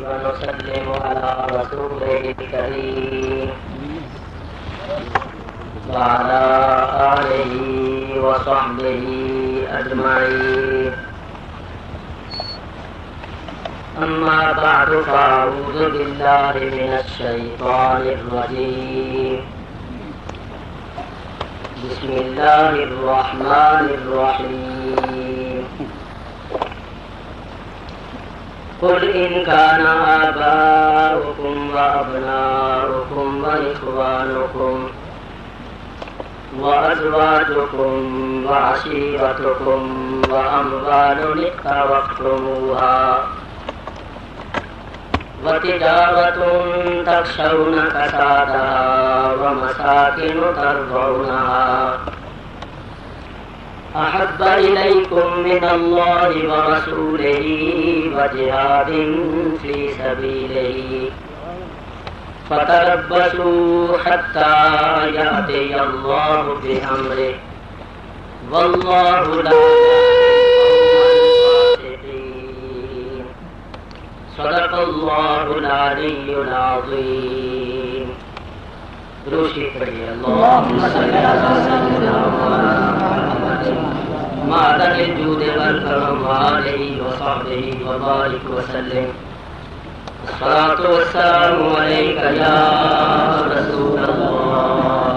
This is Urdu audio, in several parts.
ونسلم على رسوله الكريم وعلى آله وصحبه أجمعين. أما بعد فأعوذ بالله من الشيطان الرجيم. بسم الله الرحمن الرحيم. قل إن كان آباؤكم وأبناؤكم وإخوانكم وأزواجكم وعشيرتكم وأموال اقترفتموها وتجارة تخشون كسادها ومساكن ترضونها أحب إليكم من الله ورسوله وجهاد في سبيله فتربصوا حتى يأتي الله بأمره والله لا صدق الله العلي العظيم. روشی پڑھیے اللهم صل على سيدنا محمد معدن الجود والكرم وآله وصحبه وبارك وسلم. الصلاة والسلام عليك يا رسول الله.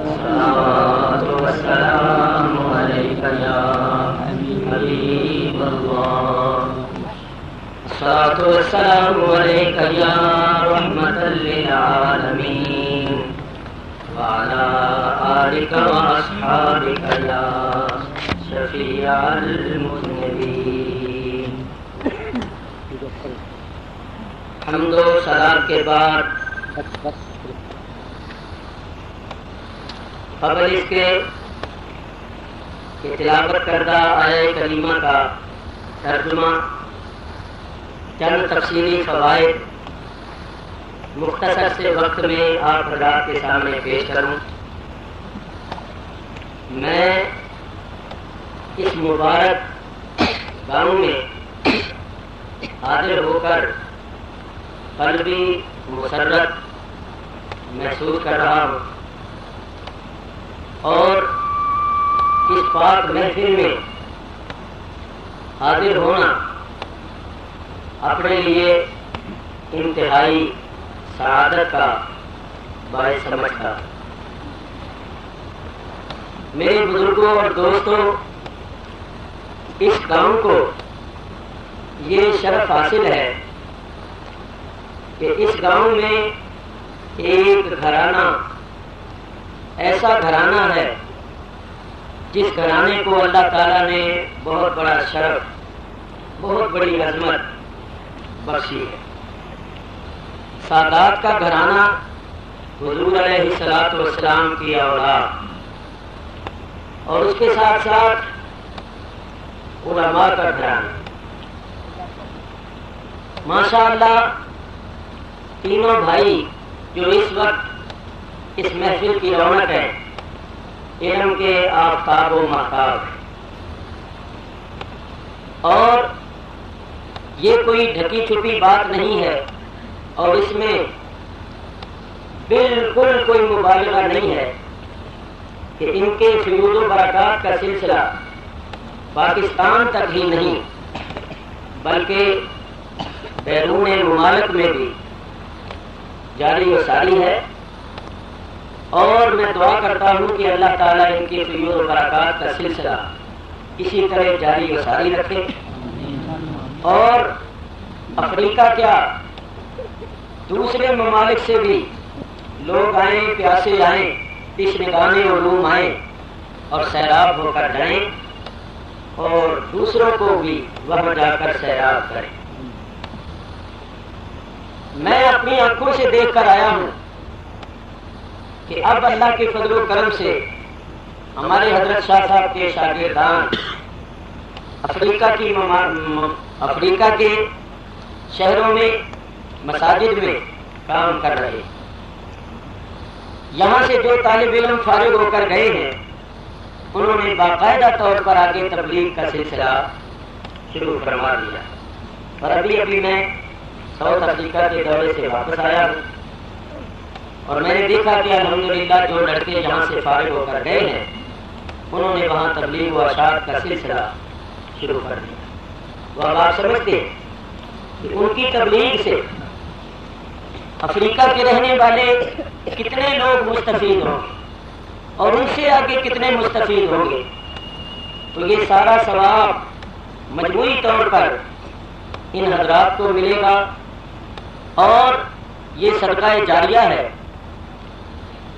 الصلاة والسلام عليك يا حبيب الله. الصلاة والسلام عليك يا رحمة للعالمين وعلى آلك وأصحابك يا شفيع المذنبين. حمد و ثنا کے بعد قبل اس کے تلاوت کردہ آیہ کریمہ کا ترجمہ چند تفصیلی فوائد مختصر سے وقت میں آپ حضرات کے سامنے پیش کروں. میں اس مبارک گاؤں میں حاضر ہو کر قلبی مسرت محسوس کر رہا ہوں اور اس پاک محفل میں حاضر ہونا اپنے لیے انتہائی سعادت کا باعث سمجھتا. میرے بزرگوں اور دوستوں، اس گاؤں کو یہ شرف حاصل ہے کہ اس گاؤں میں ایک گھرانہ ایسا گھرانہ ہے جس گھرانے کو اللہ تعالیٰ نے بہت بڑا شرف، بہت بڑی عظمت بخشی ہے. سادات کا گھرانہ، حضور علیہ الصلوۃ والسلام کی اولاد، اور اس کے ساتھ ساتھ علماء کا گھرانہ. ماشاءاللہ تینوں بھائی جو اس وقت اس محفل کی رونق ہے، علم کے آفتاب و مہتاب ہیں. اور یہ کوئی ڈھکی چھپی بات نہیں ہے اور اس میں بالکل کوئی مبالغہ نہیں ہے کہ ان کے فیوض و برکات کا سلسلہ پاکستان تک ہی نہیں بلکہ بیرون ممالک میں بھی جاری و ساری ہے. اور میں دعا کرتا ہوں کہ اللہ تعالیٰ ان کے فیوض و برکات کا سلسلہ اسی طرح جاری و ساری رکھے. اور افریقہ کیا دوسرے ممالک سے بھی لوگ آئیں، پیاسے آئیں، تشنگانے علوم آئیں اور سیراب ہو کر جائیں اور دوسروں کو بھی وہاں جا کر سیراب کریں. میں اپنی آنکھوں سے دیکھ کر آیا ہوں کہ اب اللہ کے فضل و کرم سے ہمارے حضرت شاہ صاحب کے شاگردان افریقہ کے شہروں میں مساجد میں کام کر رہے. یہاں سے جو طالب علم فارغ ہو کر گئے ہیں انہوں نے باقاعدہ طور پر آگے تبلیغ کا سلسلہ شروع فرما دیا. اور ابھی میں ساؤتھ افریقہ کے دورے سے واپس آیا ہوں اور میں نے دیکھا کہ الحمدللہ جو لڑکے یہاں سے فارغ ہو کر گئے ہیں انہوں نے وہاں تبلیغ و ارشاد کا سلسلہ شروع کر دیا. تو اب آپ سمجھتے ہیں کہ ان کی تبلیغ سے افریقہ کے رہنے والے کتنے لوگ مستفید ہوں گے اور ان سے آگے کتنے مستفید ہوں گے. تو یہ سارا ثواب مجموعی طور پر ان حضرات کو ملے گا اور یہ صدقہ جاریہ ہے.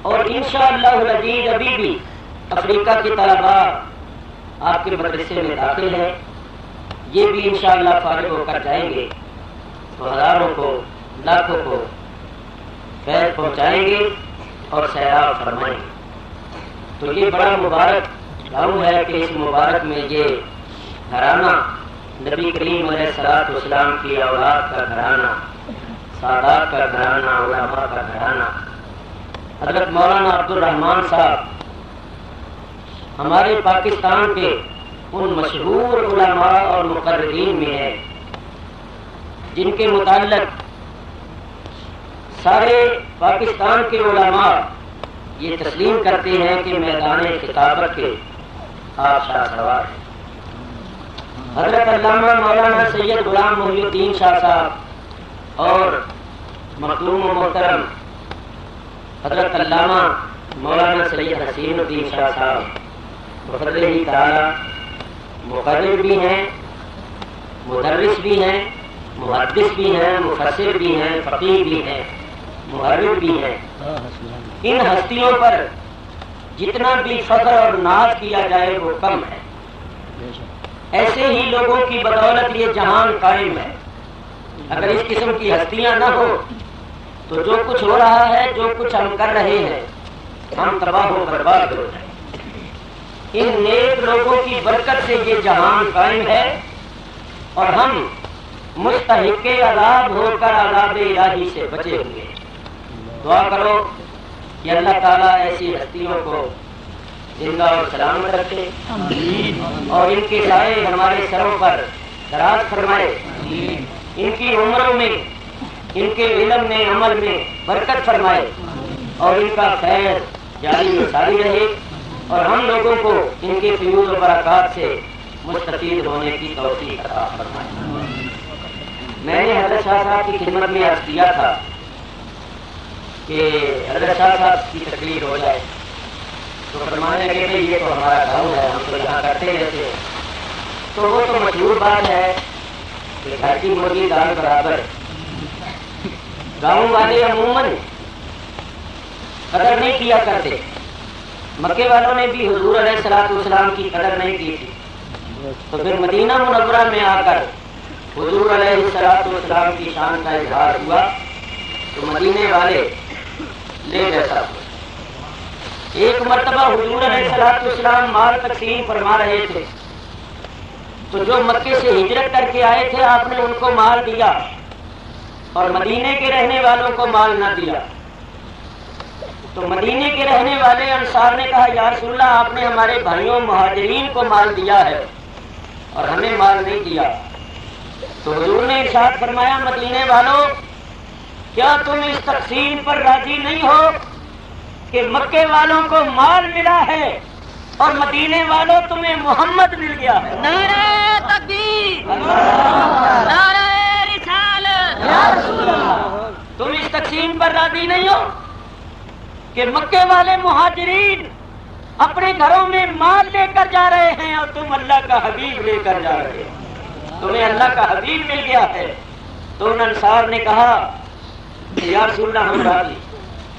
اور انشاءاللہ العزیز ابھی بھی افریقہ کے طلباء آپ کے مدرسے میں داخل ہیں، یہ بھی انشاءاللہ فارغ ہو کر جائیں گے تو ہزاروں کو لاکھوں کو خیر پہنچائیں گے اور سیراب فرمائیں گے. تو یہ بڑا مبارک گاؤں ہے کہ اس مبارک میں یہ گھرانہ نبی کریم علیہ الصلوۃ والسلام کی اولاد کا گھرانہ، سادات کا گھرانہ، علماء کا گھرانہ. حضرت مولانا عبدالرحمان صاحب ہمارے پاکستان کے ان مشہور علماء اور مقررین میں ہیں جن کے متعلق سارے پاکستان کے علماء یہ تسلیم کرتے ہیں کہ میدان خطابت کے آپ شاہ سوار ہیں. حضرت علامہ مولانا سید غلام محی الدین شاہ صاحب اور مخدوم و محترم حضرت علامہ مولانا سید حسین الدین شاہ صاحب بفضلہ تعالی مقرر بھی ہیں، مدرس بھی ہیں، محدث بھی ہیں، مفسر بھی ہیں، فقیہ بھی ہیں، محرر بھی ہیں. ان ہستیوں پر جتنا بھی فخر اور ناز کیا جائے وہ کم ہے. ایسے ہی لوگوں کی بدولت یہ جہان قائم ہے. اگر اس قسم کی ہستیاں نہ ہو تو جو کچھ ہو رہا ہے، جو کچھ ہم کر رہے ہیں، ہم تباہ و برباد ہو جائیں. ان نیک لوگوں کی برکت سے یہ جہان قائم ہے اور ہم مستحق عذاب ہو کر عذاب الہی سے بچے ہوئے. دعا کرو کہ اللہ تعالیٰ ایسی ہستیوں کو زندہ اور سلامت رکھے اور ان کے سائے ہمارے سروں پر دراز فرمائے. ان کی عمروں میں، ان کے علم میں، عمل میں برکت فرمائے اور ان کا خیر جاری و ساری رہے اور ہم لوگوں کو ان کے فیوز و برکات سے مستفید ہونے کی توفیق عطا فرمائے. میں نے حضرت شاہ صاحب کی خدمت میں عرض کیا تھا کہ حضرت شاہ صاحب کی تقریر ہو جائے تو فرمانے لگے کہ یہ تو ہمارا گاؤں ہے، ہم تو یہاں کرتے رہتے ہیں. تو وہ تو مشہور بات ہے کہ گھر کی مرغی دال برابر. گاؤں والے عموماً قدر نہیں کیا کرتے. مکے والوں نے بھی حضور علیہ الصلوۃ والسلام کی قدر نہیں کی تھی، تو پھر مدینہ منورہ میں آ کر حضور علیہ الصلوۃ والسلام کی شان کا اظہار ہوا تو مدینے والے لے جیسا ہوا. ایک مرتبہ حضور علیہ الصلوۃ والسلام مال تقسیم فرما رہے تھے تو جو مکے سے ہجرت کر کے آئے تھے آپ نے ان کو مال دیا اور مدینے کے رہنے والوں کو مال نہ دیا. تو مدینے کے رہنے والے انصار نے کہا یا رسول اللہ آپ نے ہمارے بھائیوں مہاجرین کو مال دیا ہے اور ہمیں مال نہیں دیا. تو حضور نے ارشاد فرمایا مدینے والوں کیا تم اس تقسیم پر راضی نہیں ہو کہ مکے والوں کو مال ملا ہے اور مدینے والوں تمہیں محمد مل گیا ہے. نعرہ تکبیر، نعرہ رسالت. یا رسول اللہ تم اس تقسیم پر راضی نہیں ہو کہ مکے والے مہاجرین اپنے گھروں میں مال لے کر جا رہے ہیں اور تم اللہ کا حبیب لے کر جا رہے ہو، تمہیں اللہ کا حبیب مل گیا ہے. تو ان انصار نے کہا کہ یا رسول اللہ ہم راضی،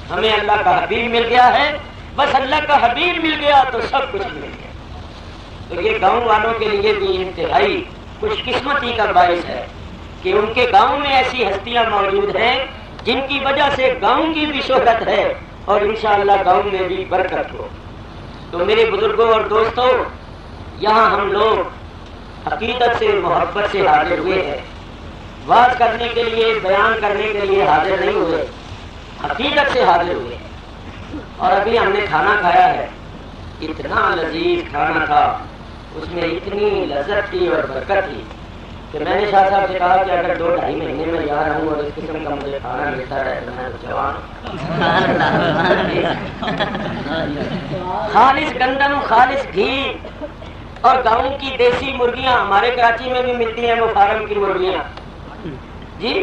ہمیں اللہ کا حبیب مل گیا ہے، بس اللہ کا حبیب مل گیا تو سب کچھ مل گیا. تو یہ گاؤں والوں کے لیے بھی انتہائی خوش قسمتی کا باعث ہے کہ ان کے گاؤں میں ایسی ہستیاں موجود ہیں جن کی وجہ سے گاؤں کی بھی شہرت ہے اور انشاءاللہ گاؤں میں بھی برکت ہو. تو میرے بزرگوں اور دوستوں یہاں ہم لوگ عقیدت سے محبت سے حاضر ہوئے ہیں. بات کرنے کے لیے، بیان کرنے کے لیے حاضر نہیں ہوئے، عقیدت سے حاضر ہوئے. اور ابھی ہم نے کھانا کھایا ہے، اتنا لذیذ کھانا تھا، اس میں اتنی لذت تھی اور برکت تھی کہ میں نے شاہ صاحب سے کہا کہ اگر 2-2.5 مہینے میں یہاں رہوں اور اس قسم کا مجھے کھانا ملتا رہے تو میں جوان خالص گندم، خالص گھی اور گاؤں کی دیسی مرغیاں ہمارے کراچی میں بھی ملتی ہیں، وہ فارم کی مرغیاں جی،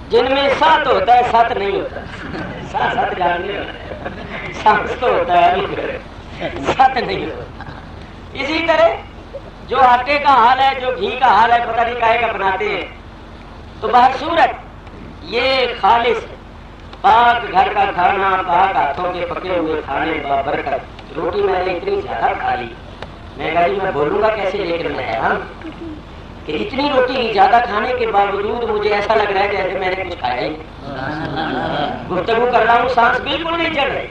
جن میں سات ہوتا ہے، سات نہیں ہوتا، سات جاننے سات تو ہوتا ہے، سات نہیں ہوتا۔ اسی طرح جو آٹے کا حال ہے، جو گھی کا حال ہے، پتہ نہیں کاہے کا بناتے ہیں۔ تو بہرصورت یہ خالص پاک گھر کا کھانا، پاک ہاتھوں کے پکے ہوئے کھانے بابرکت۔ روٹی میں نے اتنی زیادہ کھا لی، میں کہا جی میں بولوں گا کیسے، لیکن میں حیران کہ اتنی روٹی زیادہ کھانے کے باوجود مجھے ایسا لگ رہا ہے جیسے میں نے کچھ کھایا ہی نہیں۔ گفتگو کر رہا ہوں، سانس بالکل نہیں چڑھ رہی۔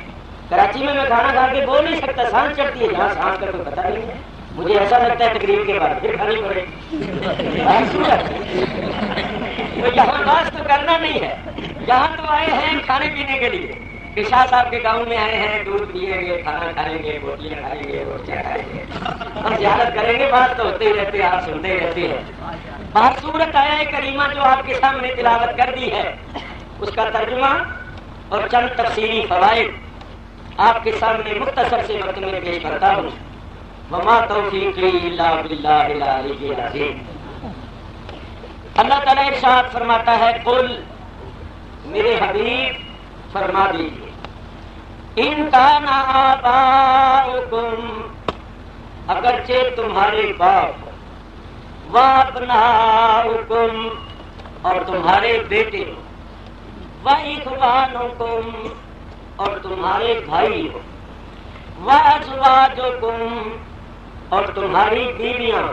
کراچی میں کھانا کھا کے بول نہیں سکتا، سانس چڑھتی ہے، یہاں سانس کا کوئی پتہ نہیں ہے۔ مجھے ایسا لگتا ہے تقریر کے بعد پھر کھانی پڑے۔ تو یہاں بات تو کرنا نہیں ہے، یہاں تو آئے ہیں کھانے پینے کے لیے کہ شاہ صاحب کے گاؤں میں آئے ہیں، دودھ پیئیں گے، کھانا کھائیں گے، بوٹیاں کھائیں گے، روٹیاں کھائیں گے، ہم زیارت کریں گے، بات تو ہوتے ہی رہتے ہیں، آپ سنتے ہی رہتے ہیں۔ بہرصورت آیا کریمہ جو آپ کے سامنے تلاوت کر دی ہے، اس کا ترجمہ اور چند تفصیلی فوائد آپ کے سامنے مختصر سے وقت میں پیش کرتا ہوں۔ وما توفیقی الا باللہ العلی العظیم۔ اللہ تعالیٰ ارشاد فرماتا ہے، قل میرے حبیب فرما دیجیے، ان کان آباؤکم اگرچہ تمہارے باپ، وابناؤکم اور تمہارے بیٹے، واخوانکم اور تمہارے بھائی، وازواجکم اور تمہاری بیویاں،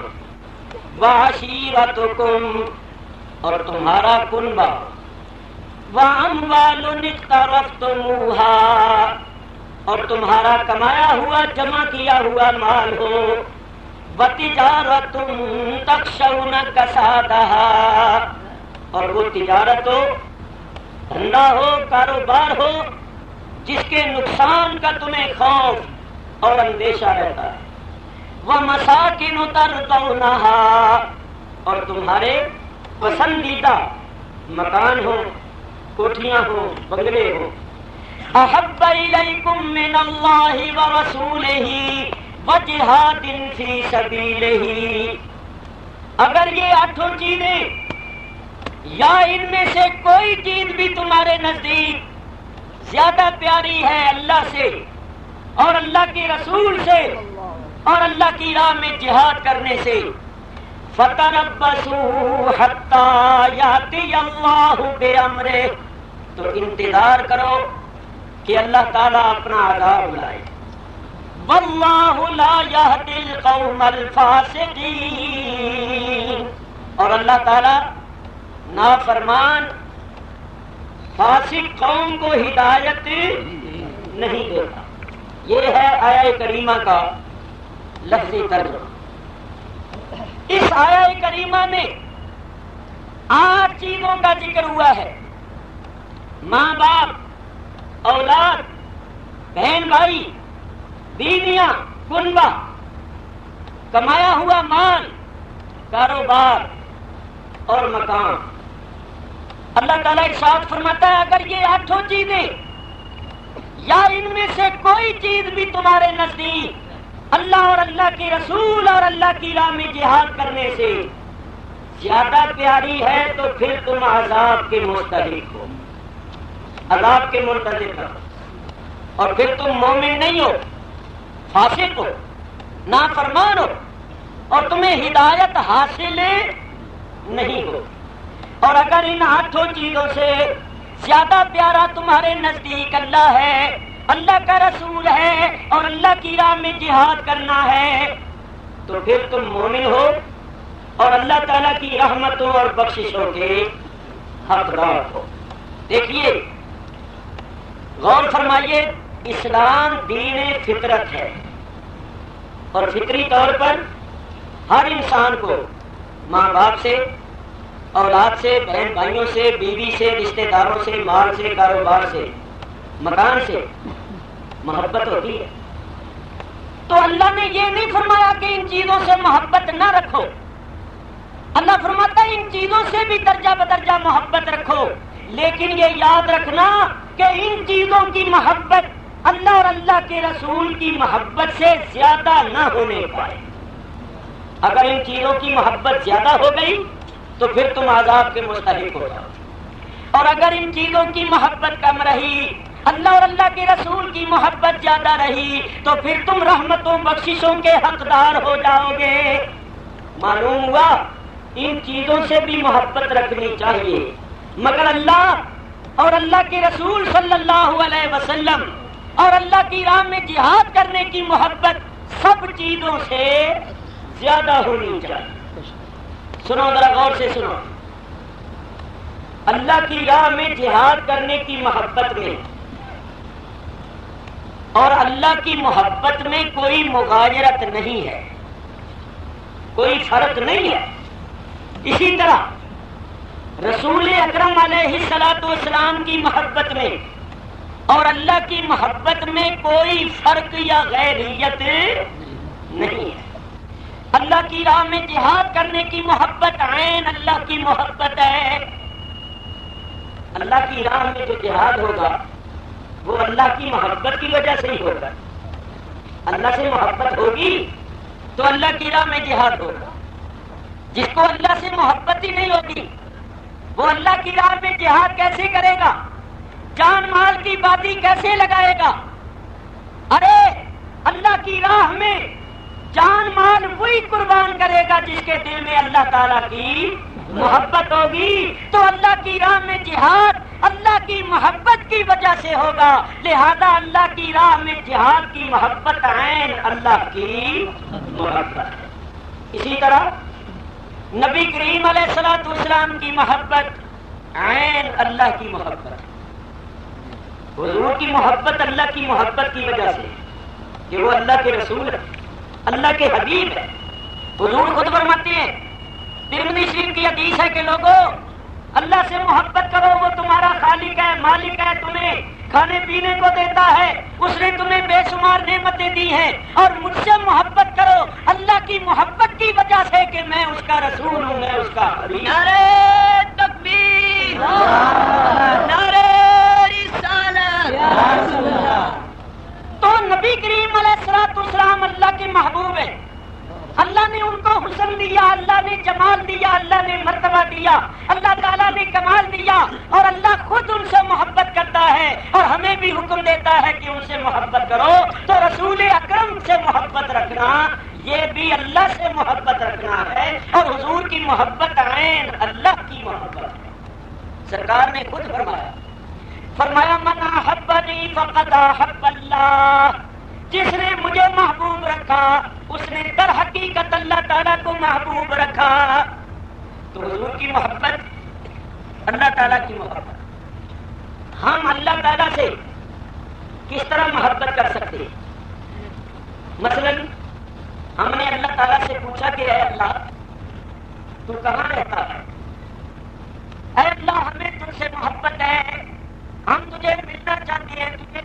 وعشیرتکم اور تمہارا کنبہ، واموال اقترفتموہا اور تمہارا کمایا ہوا جمع کیا ہوا مال ہو، وتجارت تخشون کسادہا اور وہ تجارت ہو، دھندا ہو، کاروبار ہو جس کے نقصان کا تمہیں خوف اور اندیشہ رہتا ہے، ومساکن ترضونہا اور تمہارے پسندیدہ مکان ہو، کوٹھیاں ہو، بنگلے ہو، احب الیکم من اللہ ورسولہ وجہاد فی سبیلہ، اگر یہ 8 چیزیں یا ان میں سے کوئی چیز بھی تمہارے نزدیک زیادہ پیاری ہے اللہ سے اور اللہ کے رسول سے اور اللہ کی راہ میں جہاد کرنے سے، فَتَرَبَّصُوا حَتَّى يَأْتِيَ اللَّهُ بِأَمْرِهِ تو انتظار کرو کہ اللہ تعالیٰ اپنا عذاب لائے، وَاللَّهُ لَا يَهْدِي الْقَوْمَ الْفَاسِقِينَ اور اللہ تعالیٰ نافرمان فاسق قوم کو ہدایت نہیں دیتا۔ یہ ہے آیہ کریمہ کا لفظی ترجمہ۔ اس آیہ کریمہ میں 8 چیزوں کا ذکر ہوا ہے، ماں باپ، اولاد، بہن بھائی، بیویاں، کنبہ، کمایا ہوا مال، کاروبار اور مکان۔ اللہ تعالیٰ ارشاد فرماتا ہے اگر یہ 8 چیزیں یا ان میں سے کوئی چیز بھی تمہارے نزدیک اللہ اور اللہ کے رسول اور اللہ کی راہ میں جہاد کرنے سے زیادہ پیاری ہے تو پھر تم عذاب کے مستحق ہو، عذاب کے منتظر ہو، اور پھر تم مومن نہیں ہو، فاسق ہو، نافرمان ہو، اور تمہیں ہدایت حاصل نہیں ہو۔ اور اگر ان 8 چیزوں سے زیادہ پیارا تمہارے نزدیک اللہ ہے، اللہ کا رسول ہے اور اللہ کی راہ میں جہاد کرنا ہے تو پھر تم مومن ہو اور اللہ تعالیٰ کی رحمتوں اور بخششوں کے حقدار ہو۔ دیکھیے، غور فرمائیے، اسلام دین فطرت ہے اور فطری طور پر ہر انسان کو ماں باپ سے، اولاد سے، بہن بھائیوں سے، بیوی سے، رشتہ داروں سے، مال سے، کاروبار سے، مکان سے محبت ہوتی ہے۔ تو اللہ نے یہ نہیں فرمایا کہ ان چیزوں سے محبت نہ رکھو، اللہ فرماتا ہے ان چیزوں سے بھی درجہ بدرجہ محبت رکھو، لیکن یہ یاد رکھنا کہ ان چیزوں کی محبت اللہ اور اللہ کے رسول کی محبت سے زیادہ نہ ہونے پائے۔ اگر ان چیزوں کی محبت زیادہ ہو گئی تو پھر تم عذاب کے مستحق ہو جاؤ، اور اگر ان چیزوں کی محبت کم رہی، اللہ اور اللہ کے رسول کی محبت زیادہ رہی، تو پھر تم رحمتوں بخششوں کے حقدار ہو جاؤ گے۔ معلوم ہوا ان چیزوں سے بھی محبت رکھنی چاہیے، مگر اللہ اور اللہ کے رسول صلی اللہ علیہ وسلم اور اللہ کی راہ میں جہاد کرنے کی محبت سب چیزوں سے زیادہ ہونی چاہیے۔ سنو ذرا غور سے سنو، اللہ کی راہ میں جہاد کرنے کی محبت میں اور اللہ کی محبت میں کوئی مغایرت نہیں ہے، کوئی فرق نہیں ہے۔ اسی طرح رسول اکرم علیہ الصلوۃ والسلام کی محبت میں اور اللہ کی محبت میں کوئی فرق یا غیریت نہیں ہے۔ اللہ کی راہ میں جہاد کرنے کی محبت عین اللہ کی محبت ہے۔ اللہ کی راہ میں جو جہاد ہوگا وہ اللہ کی محبت کی وجہ سے ہی ہوگا۔ اللہ سے محبت ہوگی تو اللہ کی راہ میں جہاد ہوگا۔ جس کو اللہ سے محبت ہی نہیں ہوگی وہ اللہ کی راہ میں جہاد کیسے کرے گا؟ جان مال کی بازی کیسے لگائے گا؟ ارے اللہ کی راہ میں جان مال وہی قربان کرے گا جس کے دل میں اللہ تعالیٰ کی محبت ہوگی۔ تو اللہ کی راہ میں جہاد اللہ کی محبت کی وجہ سے ہوگا، لہذا اللہ کی راہ میں جہاد کی محبت عین اللہ کی محبت ہے۔ اسی طرح نبی کریم علیہ الصلوۃ والسلام کی محبت عین اللہ کی محبت ہے۔ حضور کی محبت اللہ کی محبت کی وجہ سے کہ وہ اللہ کے رسول ہے، اللہ کے حبیب ہے۔ حضور خود فرماتے ہیں، ترمذی شریف کی حدیث ہے کہ لوگوں اللہ سے محبت کرو، وہ تمہارا خالق ہے، مالک ہے، تمہیں کھانے پینے کو دیتا ہے، اس نے تمہیں بے شمار نعمتیں دی ہیں، اور مجھ سے محبت کرو اللہ کی محبت کی وجہ سے کہ میں اس کا رسول ہوں، میں اس کا حبیب۔ نعرہ تکبیر، نعرہ رسالت۔ تو نبی کریم علیہ الصلوۃ والسلام اللہ کے محبوب ہیں، اللہ نے ان کو حسن دیا، اللہ نے جمال دیا، اللہ نے مرتبہ دیا، اللہ تعالیٰ نے کمال دیا، اور اللہ خود ان سے محبت کرتا ہے اور ہمیں بھی حکم دیتا ہے کہ ان سے محبت کرو۔ تو رسول اکرم سے محبت رکھنا یہ بھی اللہ سے محبت رکھنا ہے، اور حضور کی محبت عین اللہ کی محبت ہے۔ سرکار نے خود فرمایا من احبنی فقد احب اللہ، جس نے مجھے محبوب رکھا اس نے در حقیقت اللہ تعالیٰ کو محبوب رکھا۔ تو حضور کی محبت اللہ تعالیٰ کی محبت، ہم اللہ تعالیٰ سے کس طرح محبت کر سکتے ہیں؟ مثلا ہم نے اللہ تعالیٰ سے پوچھا کہ اے اللہ تو کہاں رہتا ہے؟ اے اللہ ہمیں تجھ سے محبت ہے، ہم تجھے ملنا چاہتے ہیں، تجھے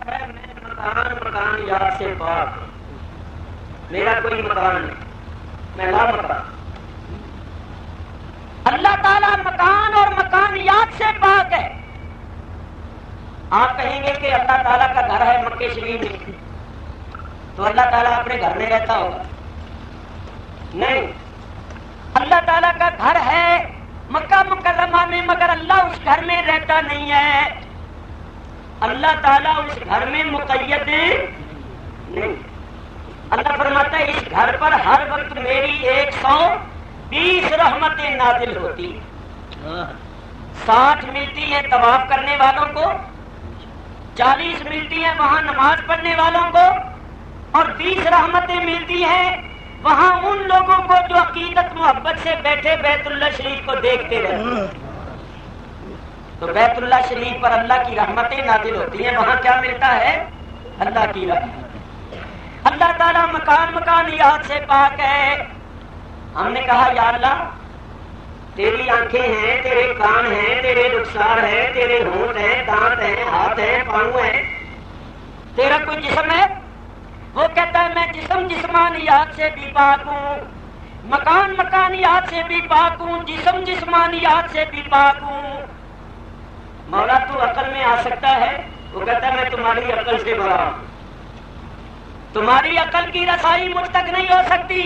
میں مکان یاد سے پاک، میرا کوئی مکان نہیں، میں لا مکان۔ اللہ تعالیٰ مکان اور مکانیات سے پاک ہے۔ آپ کہیں گے کہ اللہ تعالیٰ کا گھر ہے مکہ شریف میں، تو اللہ تعالیٰ اپنے گھر میں رہتا ہوگا؟ نہیں، اللہ تعالیٰ کا گھر ہے مکہ مکرمہ میں، مگر اللہ اس گھر میں رہتا نہیں ہے۔ اللہ تعالیٰ اس گھر میں مقید نہیں۔ اللہ فرماتا ہے اس گھر پر ہر وقت میری 120 رحمتیں نازل ہوتی ہیں، 60 ملتی ہیں طواف کرنے والوں کو، 40 ملتی ہیں وہاں نماز پڑھنے والوں کو، اور 20 رحمتیں ملتی ہیں وہاں ان لوگوں کو جو عقیدت محبت سے بیٹھے بیت اللہ شریف کو دیکھتے رہتے۔ تو بیت اللہ شریف پر اللہ کی رحمتیں نازل ہوتی ہیں، وہاں کیا ملتا ہے؟ اللہ کی رحمت۔ اللہ تعالیٰ مکانیات سے پاک ہے۔ ہم نے کہا یا اللہ تیری آنکھیں ہیں، تیرے کان ہیں، تیرے رخسار ہیں، تیرے ہونٹ ہیں، دانت ہیں، ہاتھ ہیں، پاؤں ہیں، تیرا کوئی جسم ہے؟ وہ کہتا ہے میں جسم جسمانیات سے بھی پاک ہوں، مکان مکانیات سے بھی پاک ہوں، جسم جسمانیات سے بھی پاک ہوں۔ مولا تو عقل میں آ سکتا ہے؟ وہ کہتا ہے میں تمہاری عقل سے بڑا ہوں، تمہاری عقل کی رسائی مجھ تک نہیں ہو سکتی۔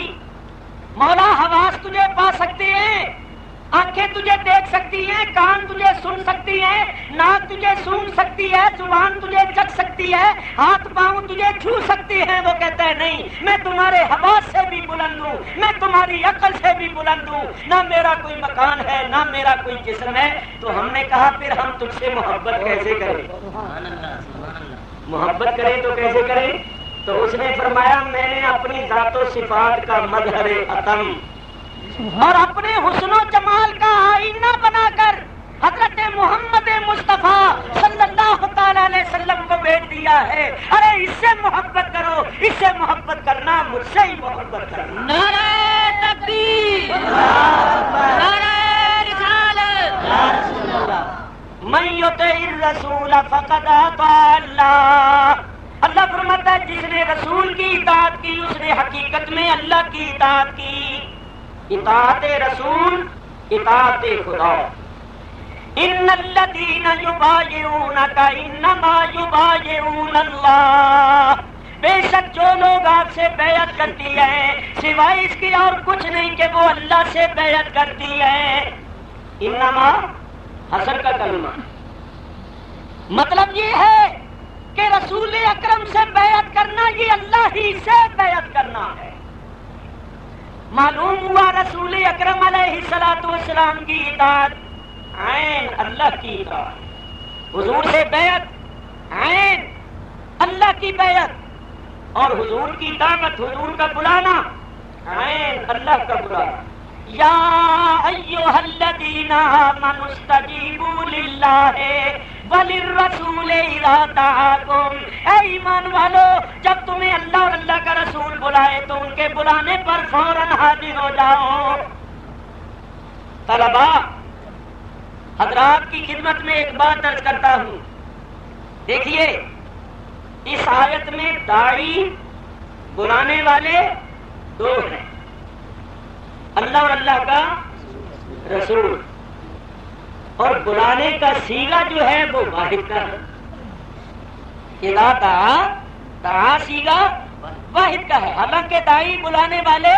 مولا حواس تجھے پا سکتے ہیں، آنکھیں تجھے دیکھ سکتی ہیں، کان تجھے سن سکتی ہیں، ناک تجھے سونگھ سکتی ہے، زبان تجھے چکھ سکتی ہے، ہاتھ پاؤں تجھے چھو سکتی ہیں۔ وہ کہتا ہے نہیں، میں تمہارے حواس سے بھی بلند ہوں، میں تمہاری عقل سے بھی بلند ہوں، نہ میرا کوئی مکان ہے نہ میرا کوئی جسم ہے۔ تو ہم نے کہا پھر ہم تجھ سے محبت کیسے کریں؟ محبت کریں تو کیسے کریں؟ تو اس نے فرمایا میں نے اپنی ذات و صفات کا مظہر اتم اور اپنے حسن و جمال کا آئینہ بنا کر حضرت محمد مصطفیٰ صلی اللہ تعالی علیہ وسلم کو بھیج دیا ہے۔ ارے اس سے محبت کرو، اس سے محبت کرنا، مجھ سے ہی محبت کرنا۔ نعرہ تکبیر، نعرہ رسالت، من یطع الرسول فقد اطاع اللہ۔ اللہ فرماتا ہے جس نے رسول کی اطاعت کی اس نے حقیقت میں اللہ کی اطاعت کی۔ اطاعت رسول، اطاعت خدا۔ ان الذین یبایعونک انما یبایعون اللہ، بے شک جو لوگ آپ سے بیعت کرتی ہیں سوائے اس کی اور کچھ نہیں کہ وہ اللہ سے بیعت کرتی ہیں۔ انما حسر کا کلمہ مطلب یہ ہے کہ رسول اکرم سے بیعت کرنا یہ اللہ ہی سے بیعت کرنا ہے۔ معلوم ہوا رسول اکرم علیہ الصلوۃ والسلام کی اطاعت عین اللہ کی اطاعت، حضور سے بیعت عین اللہ کی بیعت، اور حضور کی دعوت، حضور کا بلانا عین اللہ کا بلانا۔ یا ایھا الذین آمنوا استجیبوا للہ وَلِلرَّسُولِ إِذَا دَعَاكُمْ، اے ایمان والو جب تمہیں اللہ اور اللہ کا رسول بلائے تو ان کے بلانے پر فوراً حاضر ہو جاؤ۔ طلباء حضرات کی خدمت میں ایک بات عرض کرتا ہوں، دیکھیے اس آیت میں داعی بلانے والے دو ہیں، اللہ اور اللہ کا رسول، اور بلانے کا سیغہ جو ہے وہ واحد کا ہے۔ اذا دعا سیغہ واحد کا ہے، حالانکہ داعی بلانے والے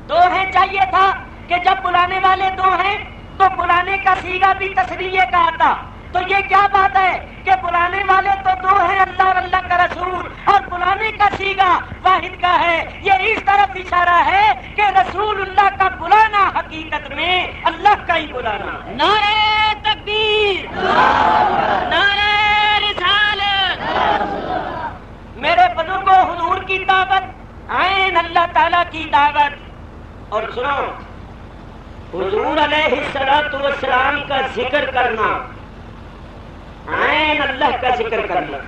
دو ہیں۔ چاہیے تھا کہ جب بلانے والے دو ہیں تو بلانے کا سیغہ بھی تسنیہ کا آتا۔ تو یہ کیا بات ہے کہ بلانے والے تو دو ہیں اللہ اور اللہ کا رسول، اور بلانے کا سیغہ واحد کا ہے۔ یہ اس طرف اشارہ ہے کہ رسول اللہ کا بلانا حقیقت میں اللہ کا ہی بلانا ہے۔ نعرہ تکبیر، نعرہ رسالت۔ میرے بزرگوں حضور کی دعوت عین اللہ تعالیٰ کی دعوت، اور سنو حضور علیہ الصلوۃ والسلام کا ذکر کرنا عین اللہ کا ذکر کرنا،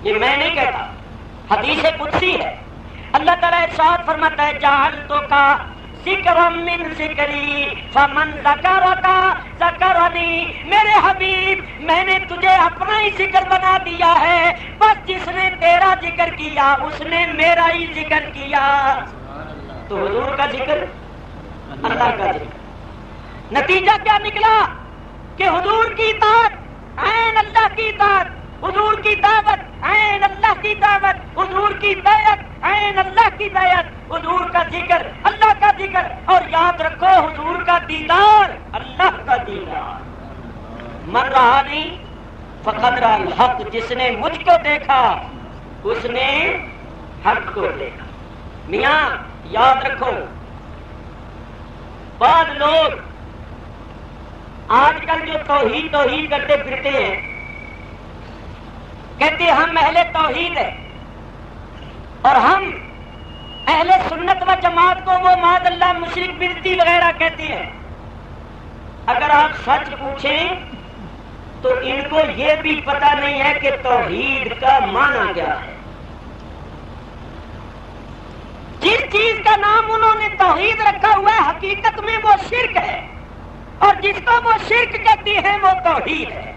یہ میں نہیں کہتا، حدیث قدسی ہے۔ اللہ تعالیٰ ارشاد فرماتا ہے جعلتک ذکرا من ذکری فمن ذکرک ذکرنی، میرے حبیب میں نے تجھے اپنا ہی ذکر بنا دیا ہے، بس جس نے تیرا ذکر کیا اس نے میرا ہی ذکر کیا۔ تو حضور کا ذکر اللہ کا ذکر، نتیجہ کیا نکلا کہ حضور کی اطاعت عین اللہ کی اطاعت، حضور کی دعوت عین اللہ کی دعوت، حضور کی بیعت عین اللہ کی بیعت، حضور کا ذکر اللہ کا ذکر، اور یاد رکھو حضور کا دیدار اللہ کا دیدار۔ من رآنی فقد رأى الحق، جس نے مجھ کو دیکھا اس نے حق کو دیکھا۔ میاں یاد رکھو، بعض لوگ آج کل جو توحید کرتے پھرتے ہیں، کہتے ہیں ہم اہل توحید ہیں، اور ہم اہل سنت و جماعت کو وہ معاذ اللہ مشرک بدعتی وغیرہ کہتے ہیں۔ اگر آپ سچ پوچھیں تو ان کو یہ بھی پتہ نہیں ہے کہ توحید کا معنی کیا ہے۔ جس چیز کا نام انہوں نے توحید رکھا ہوا ہے حقیقت میں وہ شرک ہے، اور جس کو وہ شرک کہتی ہے وہ توحید ہے۔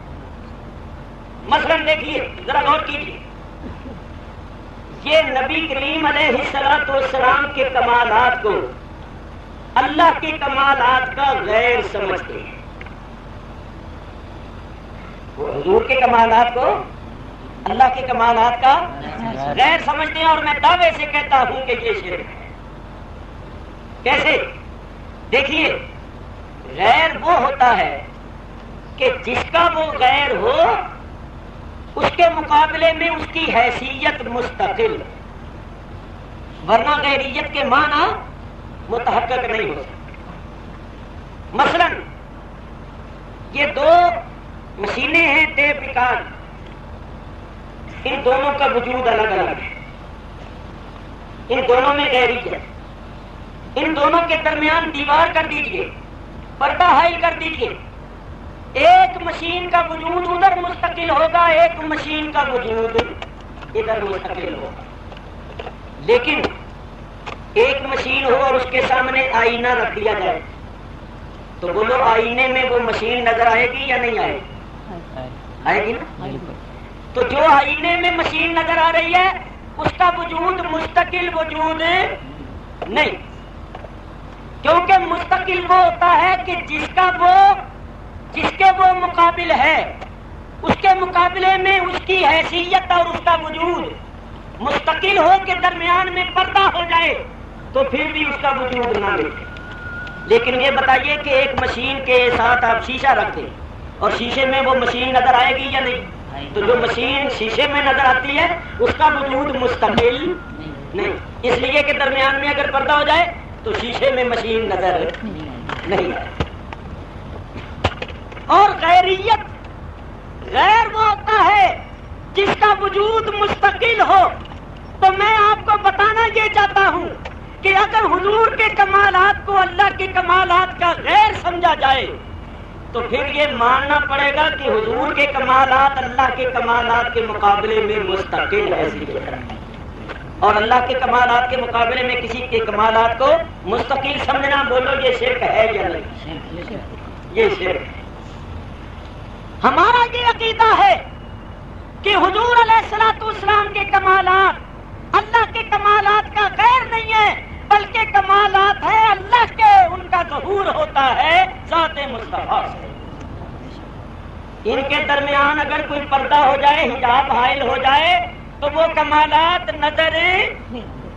مثلا دیکھیے ذرا غور کیجیے، یہ نبی کریم علیہ السلام کے کمالات کو اللہ کے کمالات کا غیر سمجھتے ہیں. وہ حضور کے کمالات کو اللہ کے کمالات کا غیر سمجھتے ہیں. اور میں دعوے سے کہتا ہوں کہ یہ شرک ہے. کیسے؟ دیکھیے، غیر وہ ہوتا ہے کہ جس کا وہ غیر ہو اس کے مقابلے میں اس کی حیثیت مستقل، ورنہ غیریت کے معنی متحقق نہیں ہو سکتے. مثلا یہ دو مشینیں ہیں ٹیپ ریکارڈ، ان دونوں کا وجود الگ الگ ہے، ان دونوں میں غیریت. ان دونوں کے درمیان دیوار کر دیجئے، پردہ حائل کر دیجئے. ایک مشین کا وجود ادھر مستقل ہوگا، ایک مشین کا وجود ادھر مستقل ہوگا. لیکن ایک مشین ہو اور اس کے سامنے آئینہ رکھ دیا جائے تو بولو آئینے میں وہ مشین نظر آئے گی یا نہیں آئے گی؟ آئے گی نا. تو جو آئینے میں مشین نظر آ رہی ہے اس کا وجود مستقل وجود نہیں، کیونکہ مستقل وہ ہوتا ہے کہ جس کے وہ مقابل ہے اس کے مقابلے میں اس کی حیثیت اور اس کا وجود مستقل ہو کے درمیان میں پردہ ہو جائے تو پھر بھی اس کا وجود نہ ملے. لیکن یہ بتائیے کہ ایک مشین کے ساتھ آپ شیشہ رکھ دیں اور شیشے میں وہ مشین نظر آئے گی یا نہیں؟ تو جو مشین شیشے میں نظر آتی ہے اس کا وجود مستقل نہیں، اس لیے کہ درمیان میں اگر پردہ ہو جائے تو شیشے میں مشین نظر نہیں آئے. اور غیریت، غیر وہ ہوتا ہے جس کا وجود مستقل ہو. تو میں آپ کو بتانا یہ چاہتا ہوں کہ اگر حضور کے کمالات کو اللہ کے کمالات کا غیر سمجھا جائے تو پھر یہ ماننا پڑے گا کہ حضور کے کمالات اللہ کے کمالات کے مقابلے میں مستقل ہے. اور اللہ کے کمالات کے مقابلے میں کسی کے کمالات کو مستقل سمجھنا، بولو یہ شرک ہے یا نہیں؟ یہ شرک ہے. ہمارا یہ عقیدہ ہے کہ حضور علیہ السلام کے کمالات اللہ کے کمالات کا غیر نہیں ہے، بلکہ کمالات ہے اللہ کے. ان کا ظہور ہوتا ہے ذات مصطفیٰ سے. ان کے درمیان اگر کوئی پردہ ہو جائے، حجاب حائل ہو جائے تو وہ کمالات نظر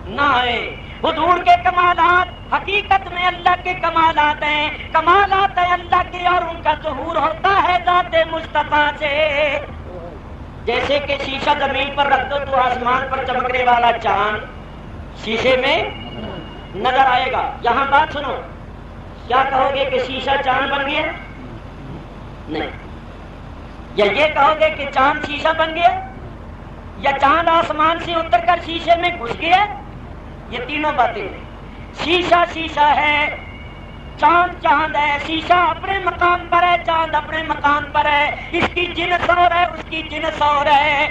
نہ آئے. حضور کے کمالات حقیقت میں اللہ کے کمالات ہیں، کمالات ہیں اللہ کے، اور ان کا ظہور ہوتا ہے ذات مصطفیٰ سے. جیسے کہ شیشہ زمین پر رکھ دو تو آسمان پر چمکنے والا چاند شیشے میں نظر آئے گا. یہاں بات سنو، کیا کہو گے کہ شیشہ چاند بن گیا؟ نہیں. یا یہ کہو گے کہ چاند شیشہ بن گیا، یا چاند آسمان سے اتر کر شیشے میں گھس گیا؟ یہ تینوں باتیں ہیں. شیشہ شیشہ ہے، چاند چاند ہے. شیشہ اپنے مقام پر ہے، چاند اپنے مقام پر ہے. اس کی جنس اور ہے، اس کی جنس اور ہے.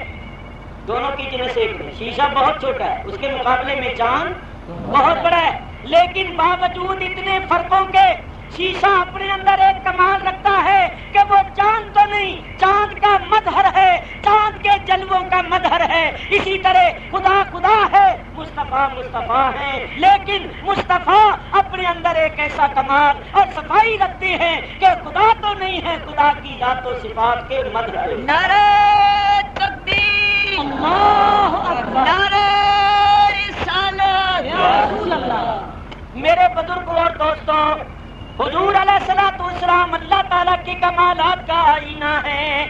دونوں کی جنس ایک ہے. شیشہ بہت چھوٹا ہے، اس کے مقابلے میں چاند بہت بڑا ہے. لیکن باوجود اتنے فرقوں کے شیشہ اپنے اندر ایک کمال رکھتا ہے کہ وہ چاند تو نہیں، چاند کا مظہر ہے، چاند کے جلووں کا مظہر ہے. اسی طرح خدا خدا ہے، مصطفیٰ مصطفیٰ ہے، لیکن مصطفیٰ اپنے اندر ایک ایسا کمال اور صفائی رکھتے ہیں کہ خدا تو نہیں ہے، خدا کی ذات و صفات کے مظہر. نعرہ تکبیر، اللہ اکبر، نعرہ رسالت، یا رسول اللہ. میرے بزرگوں اور دوستوں، حضور علیہ السلام اللہ تعالیٰ کے کمالات کا آئینہ ہے،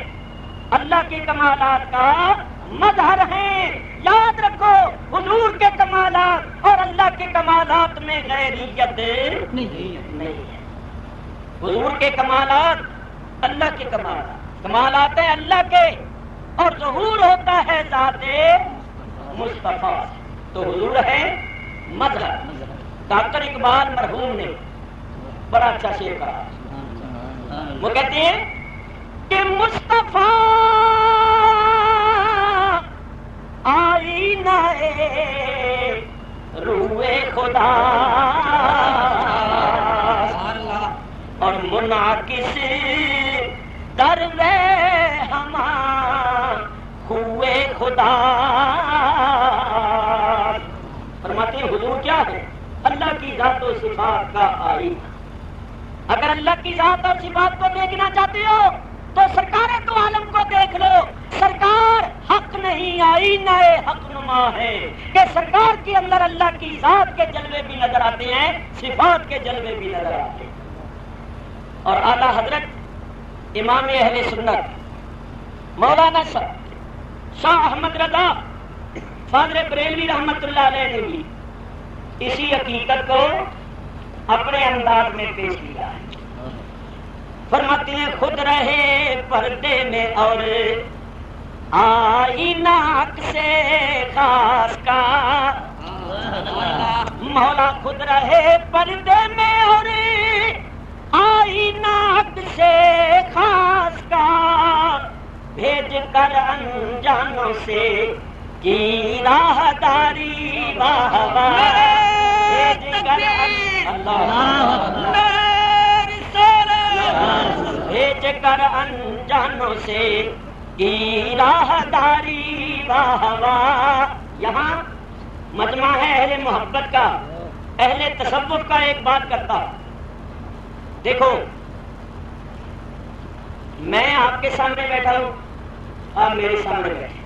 اللہ کے کمالات کا مظہر ہیں. یاد رکھو، حضور کے کمالات اور اللہ کے کمالات میں غیریت نہیں ہے. حضور کے کمالات اللہ کے کمالات ہیں اللہ کے، اور ظہور ہوتا ہے ذات مصطفیٰ. تو حضور ہے مظہر. ڈاکٹر اقبال مرحوم نے بڑا اچھا شعر کہا. وہ کہتے ہیں کہ مصطفیٰ آئینہ روئے خدا اور منعکس در ہما ہوئے خدا. ذات و صفات کا آئینہ. اگر اللہ کی ذات اور صفات کو دیکھنا چاہتے ہو تو سرکار تو عالم کو دیکھ لو. سرکار حق نہیں آئینہ حق نما ہے کہ سرکار کے اندر اللہ کی ذات کے جلوے بھی نظر آتے ہیں, صفات کے جلوے بھی نظر آتے ہیں. اور اعلیٰ حضرت امام اہل سنت مولانا شاہ احمد رضا فاضل بریلوی رحمت اللہ علیہ نے بھی اسی حقیقت کو اپنے انداز میں پیش کیا ہے. فرماتے ہیں خود رہے پردے میں اور آئینہ سے خاص کا, مولا خود رہے پردے میں اور آئینہ سے خاص کا, بھیج کر انجانوں سے کی راہ داری واہ واہ, بھیج کر بھیج کر انجانوں سے کی راہ داری واہ واہ. یہاں مجمع ہے اہل محبت کا, اہل تصوف کا. ایک بات کرتا, دیکھو میں آپ کے سامنے بیٹھا ہوں, آپ میرے سامنے بیٹھے,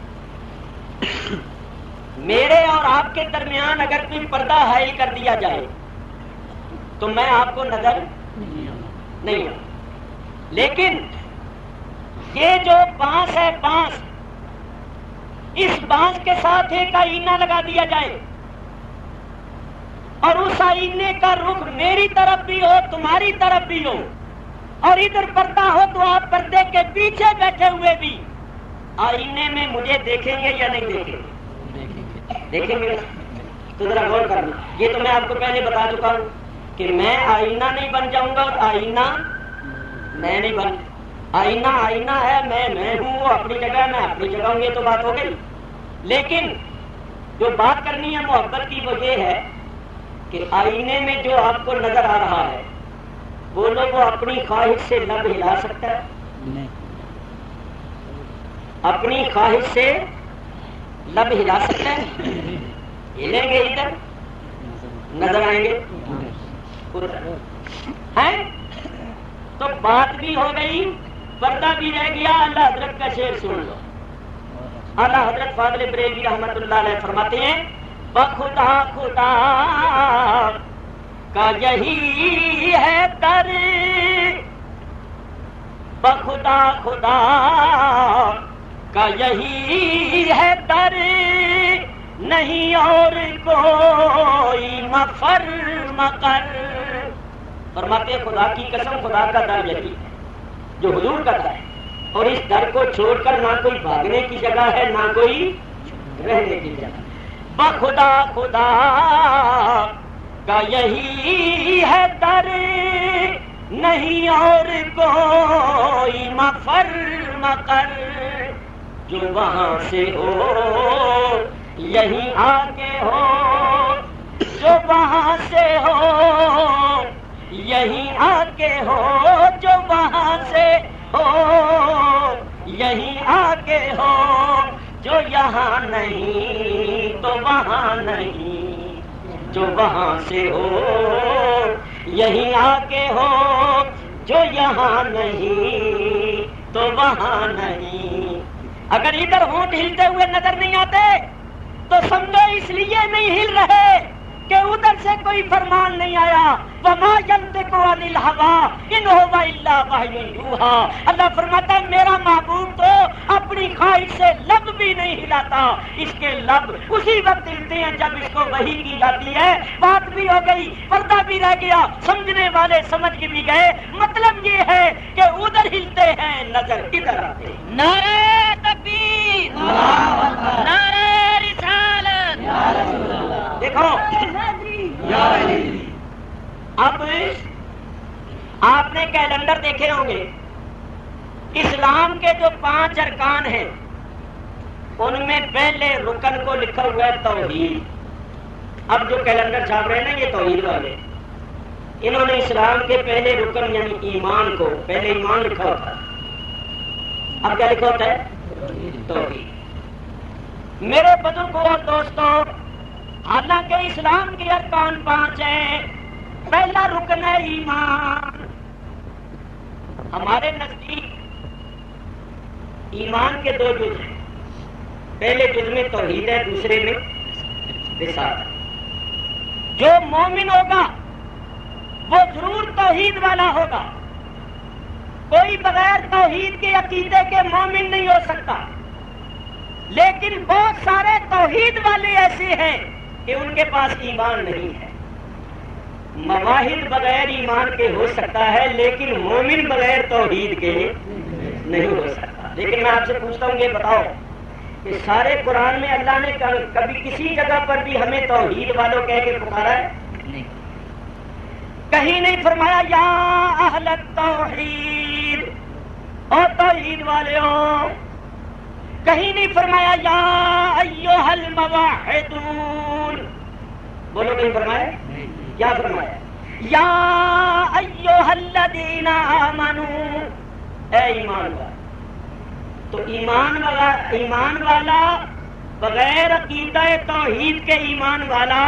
میرے اور آپ کے درمیان اگر کوئی پردہ حائل کر دیا جائے تو میں آپ کو نظر نہیں ہوں. لیکن یہ جو بانس ہے, بانس, اس بانس کے ساتھ ایک آئینہ لگا دیا جائے اور اس آئینے کا رخ میری طرف بھی ہو تمہاری طرف بھی ہو اور ادھر پردہ ہو تو آپ پردے کے پیچھے بیٹھے ہوئے بھی آئینے میں مجھے دیکھیں گے یا نہیں دیکھیں گے؟ دیکھیں گے. تو ذرا غور کرنا, یہ تو میں آپ کو پہلے بتا چکا ہوں کہ میں آئینہ نہیں بن جاؤں گا اور آئینہ میں نہیں بن. آئینہ آئینہ ہے, میں ہوں, وہ اپنی جگہ, میں اپنی جگہ ہوں, یہ تو بات ہو گئی. لیکن جو بات کرنی ہے محبت کی وہ یہ ہے کہ آئینے میں جو آپ کو نظر آ رہا ہے بولو وہ اپنی خواہش سے لب ہلا سکتا ہے؟ اپنی خواہش سے لب ہلا سکتا ہے؟ ہلیں گے ادھر, نظر آئیں گے ہیں. تو بات بھی ہو گئی, پردہ بھی رہ گیا. اللہ حضرت کا شعر سن لو. اعلیٰ حضرت فاضل بریلوی رحمت اللہ علیہ فرماتے ہیں بخدا خدا کا یہی ہے در, بخدا خدا کا یہی ہے در, نہیں اور کوئی مفر مقر. فرماتے ہیں خدا کی قسم خدا کا در یہی ہے جو حضور کا در ہے, اور اس در کو چھوڑ کر نہ کوئی بھاگنے کی جگہ ہے نہ کوئی رہنے کی جگہ. بخدا خدا کا یہی ہے در, نہیں اور کوئی مفر مقر. جو وہاں سے ہو یہیں آ کے ہو, جو وہاں سے ہو یہیں آ کے ہو, جو وہاں سے ہو یہیں آ کے ہو, جو یہاں نہیں تو وہاں نہیں, جو وہاں سے ہو یہیں آ کے ہو, جو یہاں نہیں تو وہاں نہیں. اگر ادھر ہونٹ ہلتے ہوئے نظر نہیں آتے تو سمجھو اس لیے نہیں ہل رہے کہ ادھر سے کوئی فرمان نہیں آیا. وما ينطق عن الهوى ان هو الا وحی یوحی. اللہ فرماتا ہے میرا محبوب تو اپنی خواہش سے لب بھی نہیں ہلاتا, اس کے لب اسی وقت ہلتے ہیں جب اس کو وحی کی جاتی ہے. بات بھی ہو گئی, پردہ بھی رہ گیا, سمجھنے والے سمجھ کے بھی گئے. مطلب یہ ہے کہ ادھر ہلتے ہیں نظر ادھر آتے. نعرہ تکبیر, نعرہ رسالت. دیکھو اب آپ نے کیلنڈر دیکھے ہوں گے, اسلام کے جو 5 ارکان ہیں ان میں پہلے رکن کو لکھا ہوا ہے توحید. اب جو کیلنڈر چھاپ رہے ہیں نا یہ توحید والے, انہوں نے اسلام کے پہلے رکن یعنی ایمان کو پہلے ایمان لکھا ہوتا ہے. اب کیا لکھا ہوتا ہے؟ توحید. میرے بزرگوں اور دوستوں, حالانکہ اسلام کے ارکان 5 ہیں پہلا رکن ہے ایمان. ہمارے نزدیک ایمان کے 2 جز ہیں. پہلے جز میں توحید ہے, دوسرے میں رسالت. جو مومن ہوگا وہ ضرور توحید والا ہوگا. کوئی بغیر توحید کے عقیدے کے مومن نہیں ہو سکتا. لیکن بہت سارے توحید والے ایسے ہیں کہ ان کے پاس ایمان نہیں ہے. مواحد بغیر ایمان کے ہو سکتا ہے, لیکن مومن بغیر توحید کے نہیں ہو سکتا. لیکن میں آپ سے پوچھتا ہوں, یہ بتاؤ کہ سارے قرآن میں اللہ نے کبھی کسی جگہ پر بھی ہمیں توحید والوں کہہ کے پکارا ہے؟ کہیں نہیں فرمایا یا اہل التوحید, او توحید والے ہو. کہیں نہیں فرمایا یا ایھا الموحدون. بولو, کہیں فرمایا؟ کیا فرمایا؟ یا ایھا الذین آمنوا, اے ایمان والا. تو ایمان والا بغیر عقیدہ توحید کے ایمان والا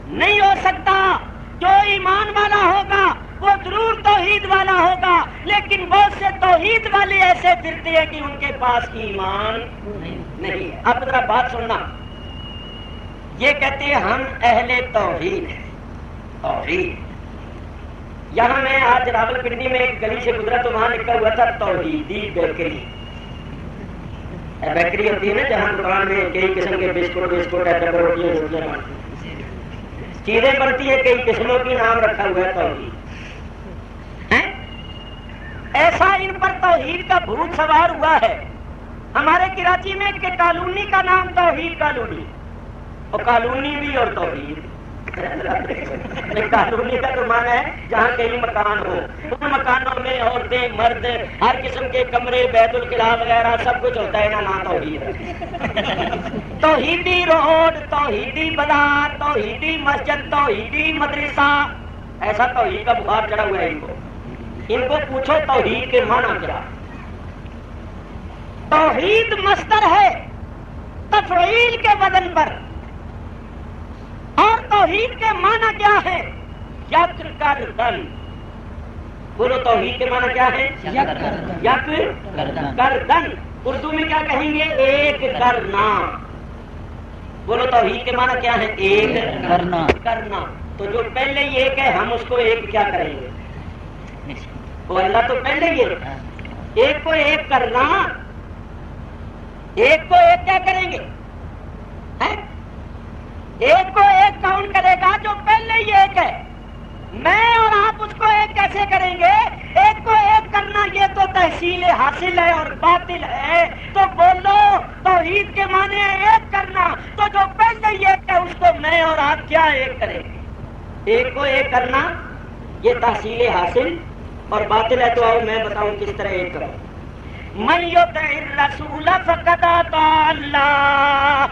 نہیں ہو سکتا. جو ایمان والا ہوگا وہ ضرور توحید والا ہوگا, لیکن بہت سے توحید والے ایسے پھرتے ہیں کہ ان کے پاس ایمان نہیں ہے. اب ذرا بات سننا. یہ کہتے ہیں ہم اہل توحید ہیں. توحید, یہاں میں آج راول پنڈی میں ایک گلی سے گزرا تو وہاں لکھا ہوا تھا توحیدی بیکری. بیکری ہوتی ہے نا جہاں دکان میں کئی قسم کے بسکٹ روٹیاں چیزیں بنتی ہے, کئی قسموں کی نام رکھا ہوا ہے توحید. ایسا ان پر توحید کا بھوت سوار ہوا ہے. ہمارے کراچی میں کہ کالونی کا نام توحید کالونی, اور کالونی بھی اور توحید. کالونی کا تو مانا ہے جہاں کئی مکان ہو, ان مکانوں میں عورتیں مرد ہر قسم کے کمرے بیت الخلا وغیرہ سب کچھ ہوتا ہے نا, نام توحید. توحیدی روڈ, توحیدی بازار, توحیدی مسجد, توحیدی مدرسہ, ایسا توحید کا بخار چڑھا ہوا ہے ان کو. ان کو پوچھو توحید کے معنی کیا. توحید مصدر ہے تفعیل کے وزن پر, اور توحید کے معنی کیا ہے؟ یک کردن. بولو, توحید کے معنی کیا ہے؟ یک کردن. اردو میں کیا کہیں گے؟ ایک کرنا. بولو, توحید کے معنی کیا ہے؟ ایک کرنا. تو جو پہلے ہی ایک ہے ہم اس کو ایک کیا کریں گے؟ وہ اللہ تو پہلے ہی ایک کو ایک کرنا, ایک کو ایک کیا کریں گے؟ ایک کو ایک کون کرے گا جو پہلے ہی ایک ہے. میں اور آپ اس کو ایک کیسے کریں گے؟ ایک کو ایک کرنا یہ تو تحصیل حاصل ہے اور باطل ہے. تو بولو, توحید کے معنی ہے ایک کرنا, تو جو پہلے ہی ایک ہے اس کو میں اور آپ کیا ایک کریں گے؟ ایک کو ایک کرنا یہ تحصیل حاصل اور باطل ہے. تو آؤ میں بتاؤں کس طرح ایک کرو. من یطع الرسول فقد اطاع اللہ.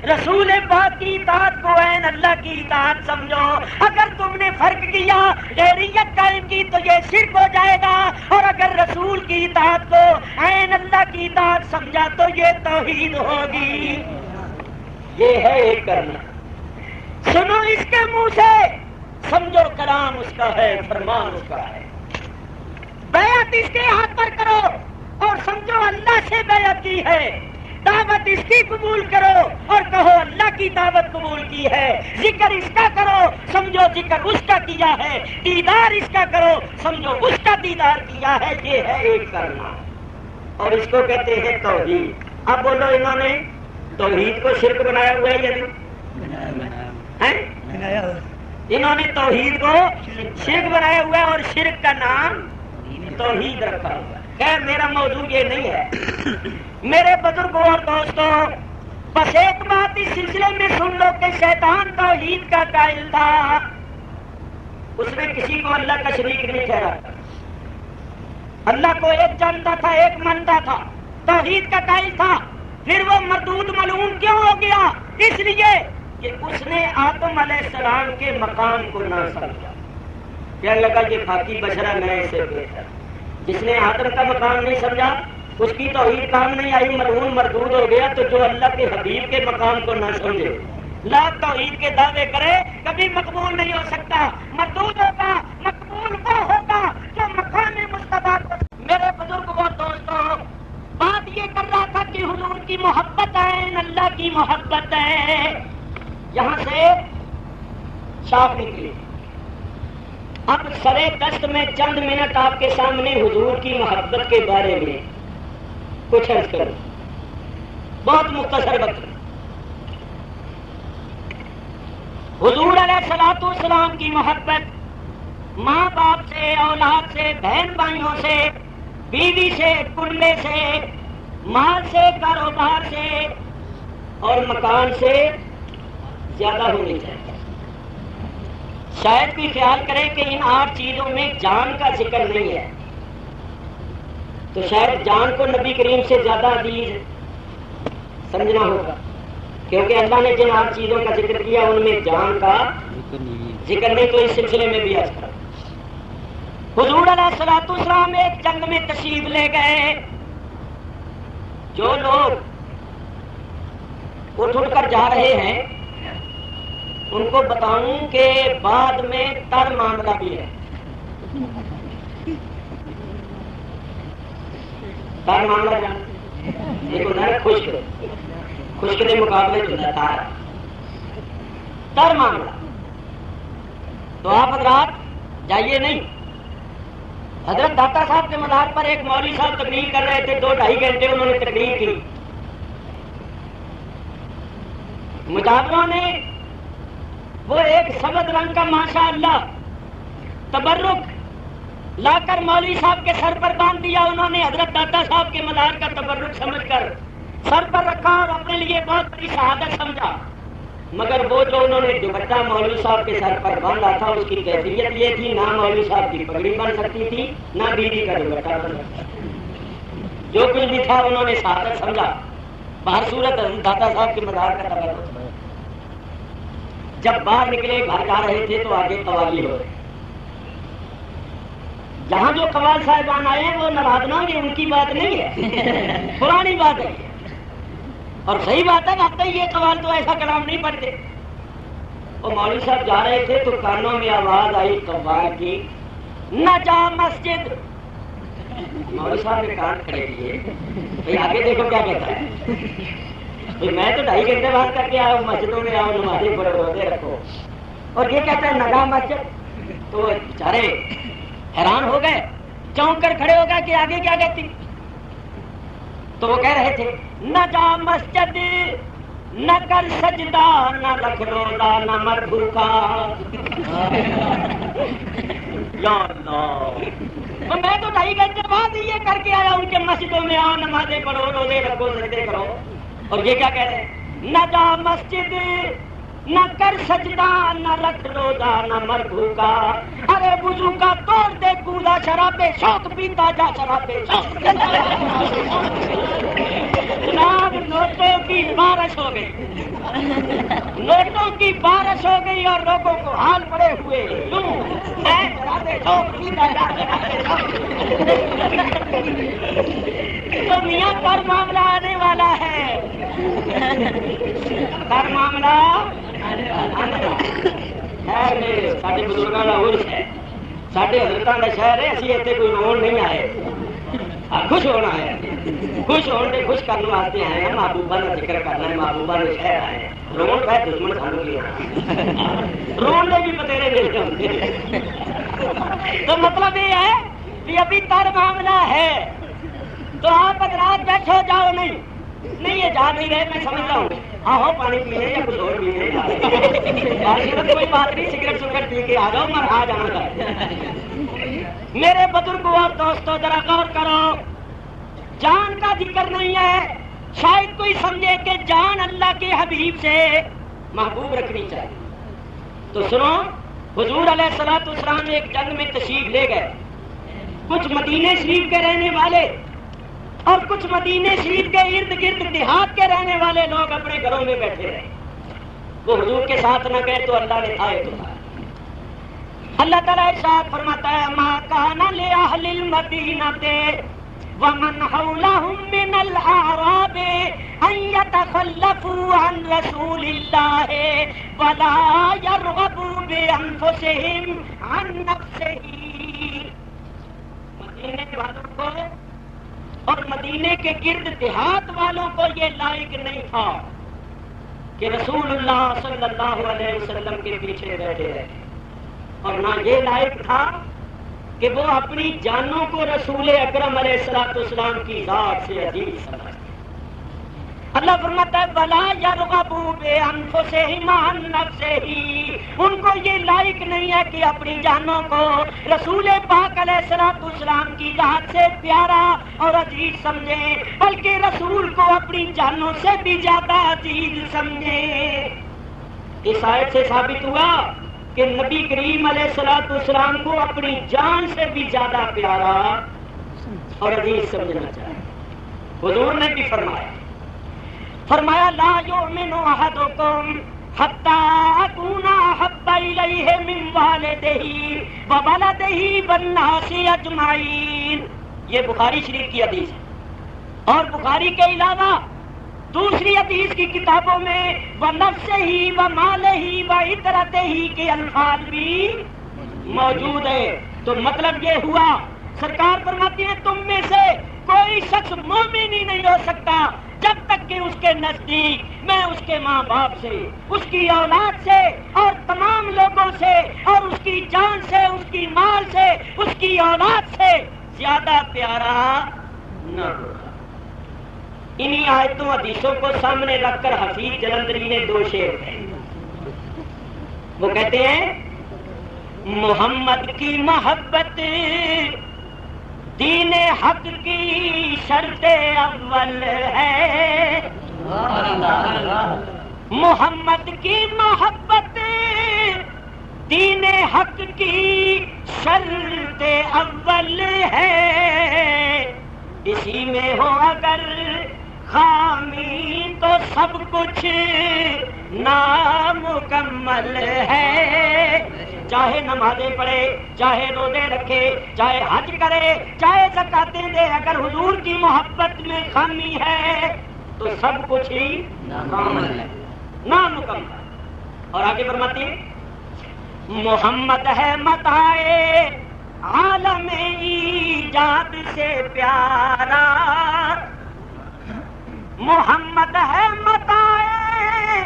رسول پاک کی اطاعت کو عین اللہ کی اطاعت سمجھو. اگر تم نے فرق کیا, غیریت قائم کی, تو یہ شرک ہو جائے گا. اور اگر رسول کی اطاعت کو عین اللہ کی اطاعت سمجھا تو یہ توحید ہوگی. یہ ہے ایک کرنا. سنو اس کے منہ سے, سمجھو کلام اس کا ہے, فرمان اس کا ہے. بیعت اس کے ہاتھ پر کرو اور سمجھو اللہ سے بیعت کی ہے. دعوت اس کی قبول کرو اور کہو اللہ کی دعوت قبول کی ہے. ذکر اس کا کرو, سمجھو ذکر اس کا کیا ہے. دیدار اس کا کرو, سمجھو اس کا دیدار کیا ہے. یہ ہے ایک کرنا, اور اس کو کہتے ہیں توحید. اب بولو, انہوں نے توحید کو شرک بنایا ہوا ہے یا نہیں؟ انہوں نے توحید کو شرک بنایا ہوا ہے, اور شرک کا نام توحید رکھا ہوا ہے. خیر, میرا موضوع یہ نہیں ہے. میرے بزرگوں اور دوستوں, بس ایک بات اس سلسلے میں سن لو کہ شیطان توحید کا قائل تھا. اس نے کسی کو اللہ کا شریک نہیں ٹھہرا. اللہ کو ایک جانتا تھا, ایک مانتا تھا, توحید کا قائل تھا. پھر وہ مردود ملعون کیوں ہو گیا؟ اس لیے کہ اس نے آدم علیہ السلام کے مقام کو نہ سمجھا. کہنے لگا یہ خاکی بشرا میں اسے بہتر. جس نے آدم کا مقام نہیں سمجھا اس کی توحید کام نہیں آئی, ملعون مردود ہو گیا. تو جو اللہ کے حبیب کے مقام کو نہ سمجھے لا توحید کے دعوے کرے کبھی مقبول نہیں ہو سکتا. مردود ہوگا، مقبول وہ ہوگا جو مقام مصطفیٰ کو. میرے بزرگ و دوستوں، بات یہ کر رہا تھا کہ حضور کی محبت ہے، اللہ کی محبت ہے. یہاں سے صاف نکلی. اب سرے دست میں چند منٹ آپ کے سامنے حضور کی محبت کے بارے میں کچھ عرض کروں، بہت مختصر وقت. حضور علیہ الصلوۃ والسلام کی محبت ماں باپ سے، اولاد سے، بہن بھائیوں سے، بیوی سے، کنبے سے، مال سے، کاروبار سے اور مکان سے زیادہ ہونی چاہیے. شاید کوئی خیال کرے کہ ان 8 چیزوں میں جان کا ذکر نہیں ہے، تو شاید جان کو نبی کریم سے زیادہ عزیز سمجھنا ہوگا، کیونکہ اللہ نے جن 8 چیزوں کا ذکر کیا ان میں جان کا ذکر نہیں. تو اس سلسلے میں بھی عرض کروں. حضور علیہ الصلوۃ والسلام ایک جنگ میں تشریف لے گئے. جو لوگ اٹھ کر جا رہے ہیں ان کو بتاؤں کہ بعد میں تر معاملہ بھی ہے. تر معاملہ دیکھو نا، خشک کے مقابلے جو ہے تر معاملہ. تو آپ حضرات جائیے نہیں. حضرت داتا صاحب کے مزار پر ایک مولوی صاحب تقریر کر رہے تھے، 2-2.5 گھنٹے انہوں نے تقریر کی. مجاہدوں نے وہ ایک سبز رنگ کا ماشاء اللہ تبرک لا کر مولوی صاحب کے سر پر باندھ دیا. انہوں نے حضرت داتا صاحب کے مزار کا تبرک سمجھ کر سر پر رکھا اور اپنے لیے بہت بڑی شہادت سمجھا. مگر وہ جو انہوں نے دوپٹہ مولوی صاحب کے سر پر باندھا تھا اس کی کیفیت یہ تھی، نہ مولوی صاحب کی پگڑی بن سکتی تھی، نہ بیوی کا دوپٹہ بن سکتا تھا. جو کچھ بھی تھا انہوں نے شہادت سمجھا. باہر صورت داتا صاحب کے مزار کا تبرک. جب باہر نکلے گھر جا رہے تھے تو آگے قوالی ہو رہے. جہاں جو قوال صاحبان آئے ہیں وہ ناراض نہ ہوں گے، ان کی بات نہیں ہے، پرانی بات ہے اور صحیح بات ہے. واقعی یہ قوال تو ایسا کلام نہیں پڑھتے. اور مولوی صاحب جا رہے تھے تو کانوں میں آواز آئی قوال کی، نہ جا مسجد. مولوی صاحب نے کان کھڑے کیے، بھائی آگے دیکھو کیا کہتا ہے. میں تو 2.5 گھنٹے بعد کر کے آؤ، مسجدوں میں آؤ، نمازیں پڑھو، روزے رکھو، اور یہ کہتا ہے نگاہ مسجد. تو بیچارے حیران ہو گئے، چونک کر کھڑے ہو گئے کہ آگے کیا کہتی. تو وہ کہہ رہے تھے نہ جا مسجد، نہ کر سجدہ، نہ رکھ روزہ، نہ مر بھوکا. یا اللہ، میں تو 2.5 گھنٹے بعد یہ کر کے آیا ہوں کہ مسجدوں میں آؤ، نمازیں پڑھو، روزے رکھو، سجدے کرو. اور یہ کیا کہہ رہے ہیں، نہ جا مسجد، نہ کر سجدہ، نہ رکھ روزہ، نہ مر بھوکا. ارے وضو کا توڑ دے کوزہ، شرابے شوق پیتا جا، شرابے شوق. جناب نوٹوں کی بارش ہو گئی، نوٹوں کی بارش ہو گئی اور لوگوں کو حال پڑے ہوئے. شرابے شوق پیتا جا، شرابے شوق. تو میاں پر معاملہ آنے والا ہے، پر معاملہ سارے بزرگوں کا عرس ہے، سارے حضرتوں کا شہر ہے. اسی اتنے کوئی روڑ نہیں آئے، خوش ہونا ہے. خوش ہونے خوش کرنے واسطے ہیں، محبوبہ کا ذکر کرنا ہے، محبوبہ نے شہر آئے. روڑ پہ دشمن سانوں کی روڑنے بھی بتیرے ملتے ہوتے. تو مطلب یہ ہے کہ ابھی تر معاملہ ہے. تو آپ حضرات بیٹھو جاؤ. نہیں یہ جا نہیں رہے، میں سمجھتا ہوں. ہاں ہو پانی پینے یا کچھ اور پینے، کوئی بات نہیں، سگریٹ سگریٹ پی کے آ جاؤ، مگر آ جانا چاہیے. میرے بزرگوں اور دوستوں ذرا غور کرو، جان کا ذکر نہیں ہے. شاید کوئی سمجھے کہ جان اللہ کے حبیب سے محبوب رکھنی چاہیے. تو سنو، حضور علیہ الصلوۃ والسلام ایک جنگ میں تشریف لے گئے. کچھ مدینے شریف کے رہنے والے اور کچھ مدینے شریف کے ارد گرد دیہات کے رہنے والے لوگ اپنے گھروں میں بیٹھے رہے. وہ حضور کے ساتھ نہ گئے تو اللہ نے آئے تو اللہ تعالیٰ ارشاد فرماتا ہے، ما کان لأہل المدینہ ومن حولهم من الاعراب ان يتخلفوا عن رسول الله ولا يرغبوا بأنفسهم عن نفسه. مدینے والوں کو اور مدینے کے گرد دیہات والوں کو یہ لائق نہیں تھا کہ رسول اللہ صلی اللہ علیہ وسلم کے پیچھے بیٹھے رہے، اور نہ یہ لائق تھا کہ وہ اپنی جانوں کو رسول اکرم علیہ السلام کی ذات سے عزیز سمجھتے. اللہ فرماتا ہے وَلَا يَرْغَبُوا بِأَنفُسِهِمْ عَن نَّفْسِهِ. ان کو یہ لائق نہیں ہے کہ اپنی جانوں کو رسول پاک علیہ السلام کی ذات سے پیارا اور عزیز سمجھیں، بلکہ رسول کو اپنی جانوں سے بھی زیادہ عزیز سمجھیں. اس آیت سے ثابت ہوا کہ نبی کریم علیہ السلام کو اپنی جان سے بھی زیادہ پیارا اور عزیز سمجھنا چاہیے. حضور نے بھی فرمایا لا یؤمن احدکم حتی اکون احب الیہ من والدہ وولدہ والناس اجمعین. یہ بخاری شریف کی حدیث ہے، اور بخاری کے علاوہ دوسری حدیث کی کتابوں میں وَنَفْسِهِ وَمَالِهِ وَعِتْرَتِهِ کے الفاظ بھی موجود ہیں. تو مطلب یہ ہوا، سرکار فرماتی ہیں تم میں سے کوئی شخص مومن ہی نہیں ہو سکتا جب تک کہ اس کے نزدیک میں اس کے ماں باپ سے، اس کی اولاد سے اور تمام لوگوں سے اور اس کی جان سے، اس کی مال سے، اس کی اولاد سے زیادہ پیارا نہ ہو. انہی آیتوں حدیثوں کو سامنے رکھ کر حفیظ جلندری نے دو شعر کہے. وہ کہتے ہیں محمد کی محبت دین حق کی شرط اول ہے. محمد کی محبت دین حق کی شرط اول ہے. اسی میں ہو اگر خامی تو سب کچھ نامکمل ہے. چاہے نمازیں پڑھے، چاہے روزے رکھے، چاہے حج کرے، چاہے زکاتیں دے، اگر حضور کی محبت میں خامی ہے تو سب کچھ ہی نامکمل. اور آگے فرماتی ہے محمد ہے متائے عالم ایجاد سے پیارا. محمد ہے متائے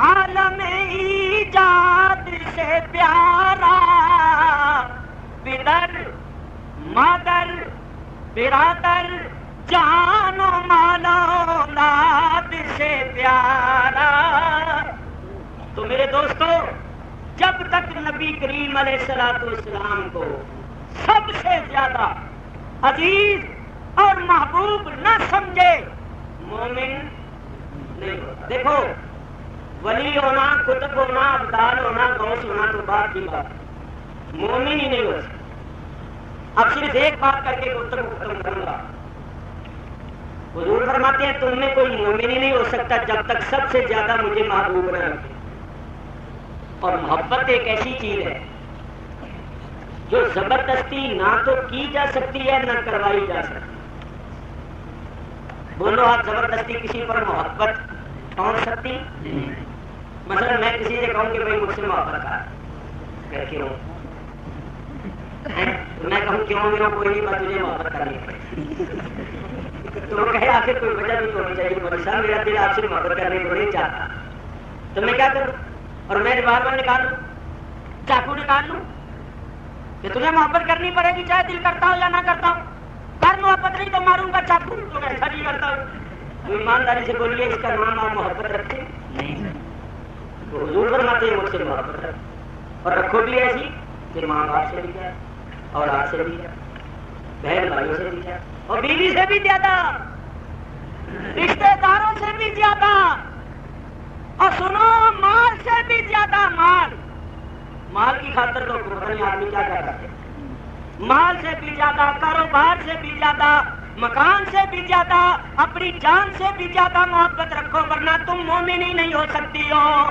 عالم ایجاد سے پیارا. پدر مادر برادر جان و مال اولاد سے پیارا. تو میرے دوستو، جب تک نبی کریم علیہ السلام کو سب سے زیادہ عزیز اور محبوب نہ سمجھے مومن نہیں ہوتا. دیکھو، ولی ہونا، قطب ہونا، ابدال ہونا، غوث ہونا تو بات کی بات، مومن ہی نہیں ہو سکتا. اب صرف ایک بات کر کے گفتگو ختم کروں گا. حضور فرماتے ہیں تم میں کوئی مومن ہی نہیں ہو سکتا جب تک سب سے زیادہ مجھے محبوب نہ رکھے. اور محبت ایک ایسی چیز ہے جو زبردستی نہ تو کی جا سکتی ہے نہ کروائی جا سکتی. بولو آپ زبردستی کسی پر محبت پہنچ سکتی؟ مثلا میں کسی سے کہوں کہ بھائی مجھ سے محبت کر کیوں؟ میں کہوں کیوں میرا کوئی نہیں بات تجھے محبت کرنی پڑے. تو وہ کہے آخر کوئی وجہ نہیں ہونی چاہیے، مولوی صاحب میرا دل آپ سے محبت کرنے کو نہیں چاہتا. تو میں کیا کروں؟ اور میں ریوالور نکال لوں، چاقو نکال لوں کہ تمہیں محبت کرنی پڑے گی چاہے دل کرتا ہو یا نہ کرتا ہو. کر محبت نہیں تو ماروں گا چاقو. تو میں ایسا نہیں کرتا ہوں. ایمانداری سے بولیے اس کا نام آپ محبت رکھتے نہیں. تو حضور فرماتے ہیں مجھ سے محبت رکھو، اور رکھو بھی ایسی کہ ماں باپ سے بھی کیا، اولاد سے بھی کیا، بہن بھائیوں سے بھی کیا، اور بیوی سے بھی زیادہ، رشتے داروں سے بھی زیادہ، اور سنو مال سے بھی زیادہ. مال کی خاطر تو قربانی آدمی کیا کرتا ہے. مال سے بھی زیادہ، کاروبار سے بھی زیادہ، مکان سے بھی زیادہ، اپنی جان سے بھی زیادہ محبت رکھو، ورنہ تم مومن ہی نہیں ہو سکتی ہو.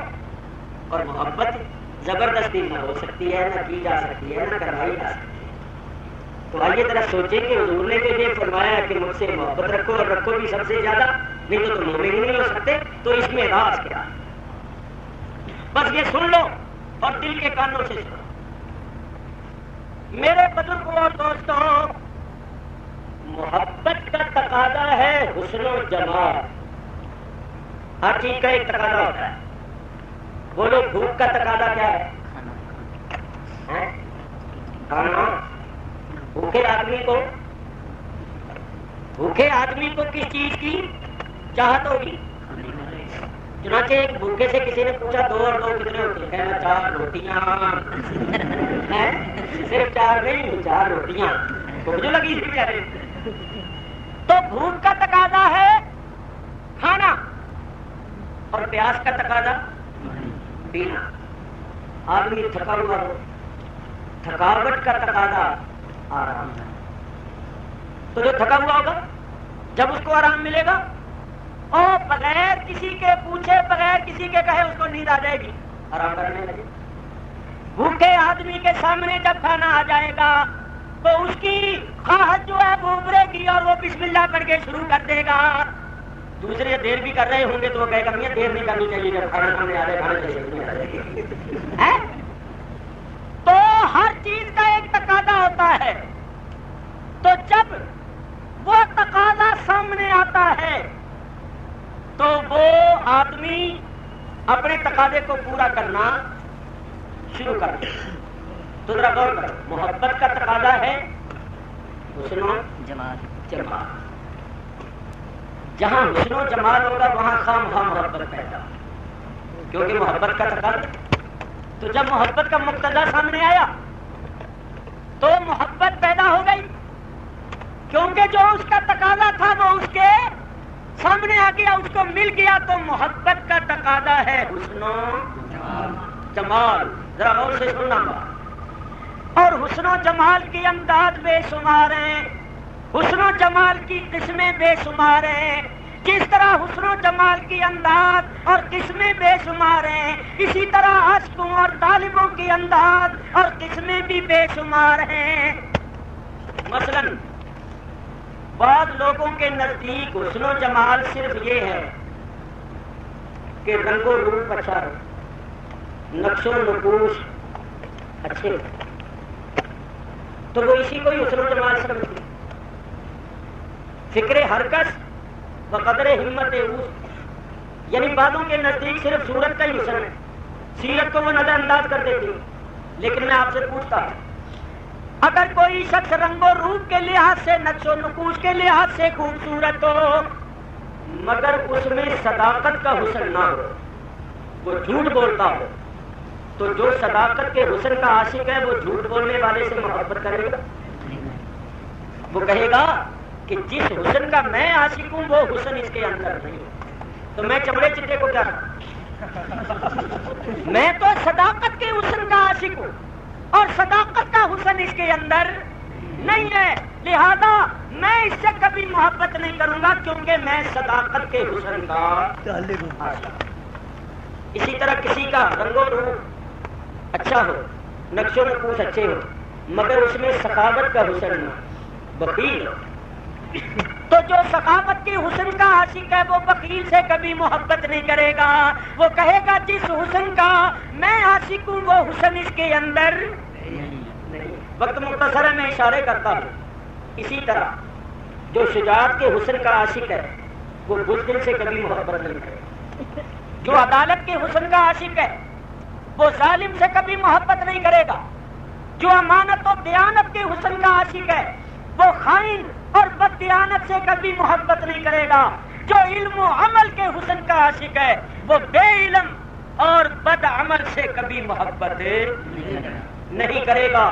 اور محبت زبردستی نہ ہو سکتی ہے، نہ کی جا سکتی ہے، نہ کروائی جا سکتی ہے. تو تو آئیے ذرا سوچیں کہ حضور نے تو یہ فرمایا کہ مجھ سے محبت رکھو اور رکھو بھی سب سے زیادہ، نہیں تو تم مومن ہی نہیں ہو سکتے، تو اس میں راز کیا ہے؟ بس یہ سن لو اور دل کے کانوں سے سنو میرے بزرگوں اور دوستوں، محبت کا تقاضا ہے حسن و جمال۔ ہر چیز کا ایک تقاضا ہوتا ہے۔ بولو بھوک کا تقاضا کیا ہے؟ کھانا۔ بھوکے آدمی کو کس چیز کی چاہت ہوگی؟ چنانچہ ایک بھوکے سے کسی نے پوچھا 2 اور 2 کتنے ہوتے ہیں؟ کہنا 4 روٹیاں۔ صرف 4 نہیں، 4 روٹیاں تو جو لگی تھی پیارے۔ تو بھوک کا تقاضا ہے کھانا اور پیاس کا تقاضا پینا۔ آدمی تھکا ہوا ہو، تھکاوٹ کا تقاضا آرام۔ تو جو تھکا ہوا ہوگا جب اس کو آرام ملے گا اور بغیر کسی کے پوچھے، بغیر کسی کے کہے اس کو نیند آ جائے گی، آرام کرنے لگے۔ بھوکے آدمی کے سامنے جب کھانا آ جائے گا تو اس کی خواہش جو ہے وہ ابھرے گی اور وہ بسم اللہ پڑھ کے شروع کر دے گا۔ دوسرے دیر بھی کر رہے ہوں گے تو وہ کہے گا میاں دیر نہیں کرنی چاہیے، جب کھانا سامنے آ رہے کھانا چاہیے۔ تو ہر چیز کا ایک تقاضا ہوتا ہے، تو جب وہ تقاضا سامنے آتا ہے تو وہ آدمی اپنے تقاضے کو پورا کرنا شروع کر دے۔ تو ذرا غور کرو، محبت کا تقاضا ہے حسن و جمال۔ جہاں حسن و جمال ہوگا وہاں خواہ محبت پیدا، کیونکہ محبت کا تقاضا۔ تو جب محبت کا مقتضا سامنے آیا تو محبت پیدا ہو گئی، کیونکہ جو اس کا تقاضا تھا وہ اس کے سامنے آ گیا، اس کو مل گیا۔ تو محبت کا تقاضا ہے حسن و جمال۔ ذرا غور سے سننا گا۔ اور حسن و جمال کی انداز بے شمار ہیں، حسن و جمال کی قسمیں بے شمار ہیں۔ جس طرح حسن و جمال کی انداز اور قسمیں بے شمار ہیں، اسی طرح عاشقوں اور طالبوں کی انداز اور قسمیں بھی بے شمار ہیں۔ مثلا بعض لوگوں کے نزدیک حسن و جمال صرف یہ ہے کہ رنگ و روپ اچھا ہو، نقش و نقوش اچھے ہو، تو وہ اسی کو ہی حسن و جمال سمجھتے۔ فکر ہر کس بقدر ہمت اوس، یعنی بعضوں کے نزدیک صرف صورت کا ہی حسن ہے، سیرت کو وہ نظر انداز کر دیتے ہیں۔ لیکن میں آپ سے پوچھتا ہوں، اگر کوئی شخص رنگ و روپ کے لحاظ سے، نقش و نقوش کے لحاظ سے خوبصورت ہو مگر اس میں صداقت کا حسن نہ ہو، وہ جھوٹ بولتا ہو، تو جو صداقت کے حسن کا عاشق ہے وہ جھوٹ بولنے والے سے محبت کرے گا؟ وہ کہے گا کہ جس حسن کا میں عاشق ہوں وہ حسن اس کے اندر نہیں، تو میں چمڑے چٹے کو کیا میں تو صداقت کے حسن کا عاشق ہوں اور صداقت کا حسن اس کے اندر نہیں ہے، لہذا میں اس سے کبھی محبت نہیں کروں گا، کیونکہ میں صداقت کے حسن کا عاشق ہوں۔ اسی طرح کسی کا رنگ و روپ اچھا ہو، نقش و نقوش اچھے ہو، مگر اس میں سخاوت کا حسن نہ، بخیل ہو، تو جو سخاوت کے حسن کا عاشق ہے وہ بخیل سے کبھی محبت نہیں کرے گا۔ وہ کہے گا جس حسن کا میں عاشق ہوں وہ حسن اس کے اندر نہیں۔ وقت مختصر ہے، میں اشارے کرتا ہوں۔ اسی طرح جو شجاعت کے حسن کا عاشق ہے وہ بزدل سے کبھی محبت نہیں کرے گا، جو عدالت کے حسن کا عاشق ہے وہ ظالم سے کبھی محبت نہیں کرے گا، جو امانت و دیانت کے حسن کا عاشق ہے وہ خائن اور بددیانت سے کبھی محبت نہیں کرے گا، جو علم و عمل کے حسن کا عاشق ہے وہ بے علم اور بد عمل سے کبھی محبت نہیں کرے گا۔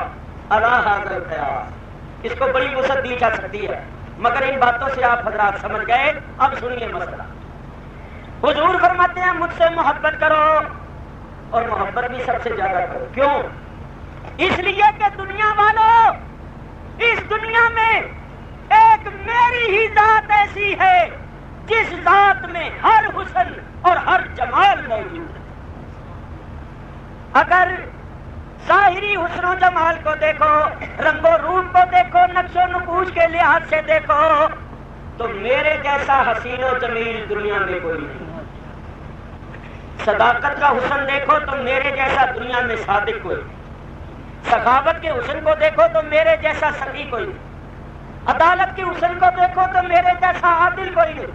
اللہ حاضر خیال، اس کو بڑی وسعت دی جا سکتی ہے، مگر ان باتوں سے آپ حضرات سمجھ گئے۔ اب سنیے مسئلہ۔ حضور فرماتے ہیں مجھ سے محبت کرو اور محبت بھی سب سے زیادہ کرو۔ کیوں؟ اس لیے کہ دنیا والوں، اس دنیا میں ایک میری ہی ذات ایسی ہے جس ذات میں ہر حسن اور ہر جمال موجود ہے۔ اگر ظاہری حسن و جمال کو دیکھو، رنگ و روپ کو دیکھو، کے لحاظ سے دیکھو تو میرے جیسا حسین و جمیل دنیا میں کوئی نہیں. صداقت کا حسن دیکھو تو میرے جیسا دنیا میں صادق کوئی. سخاوت کے حسن کو دیکھو تو میرے جیسا سخی کوئی نہیں. عدالت کے حسن کو دیکھو تو میرے جیسا عادل کوئی نہیں.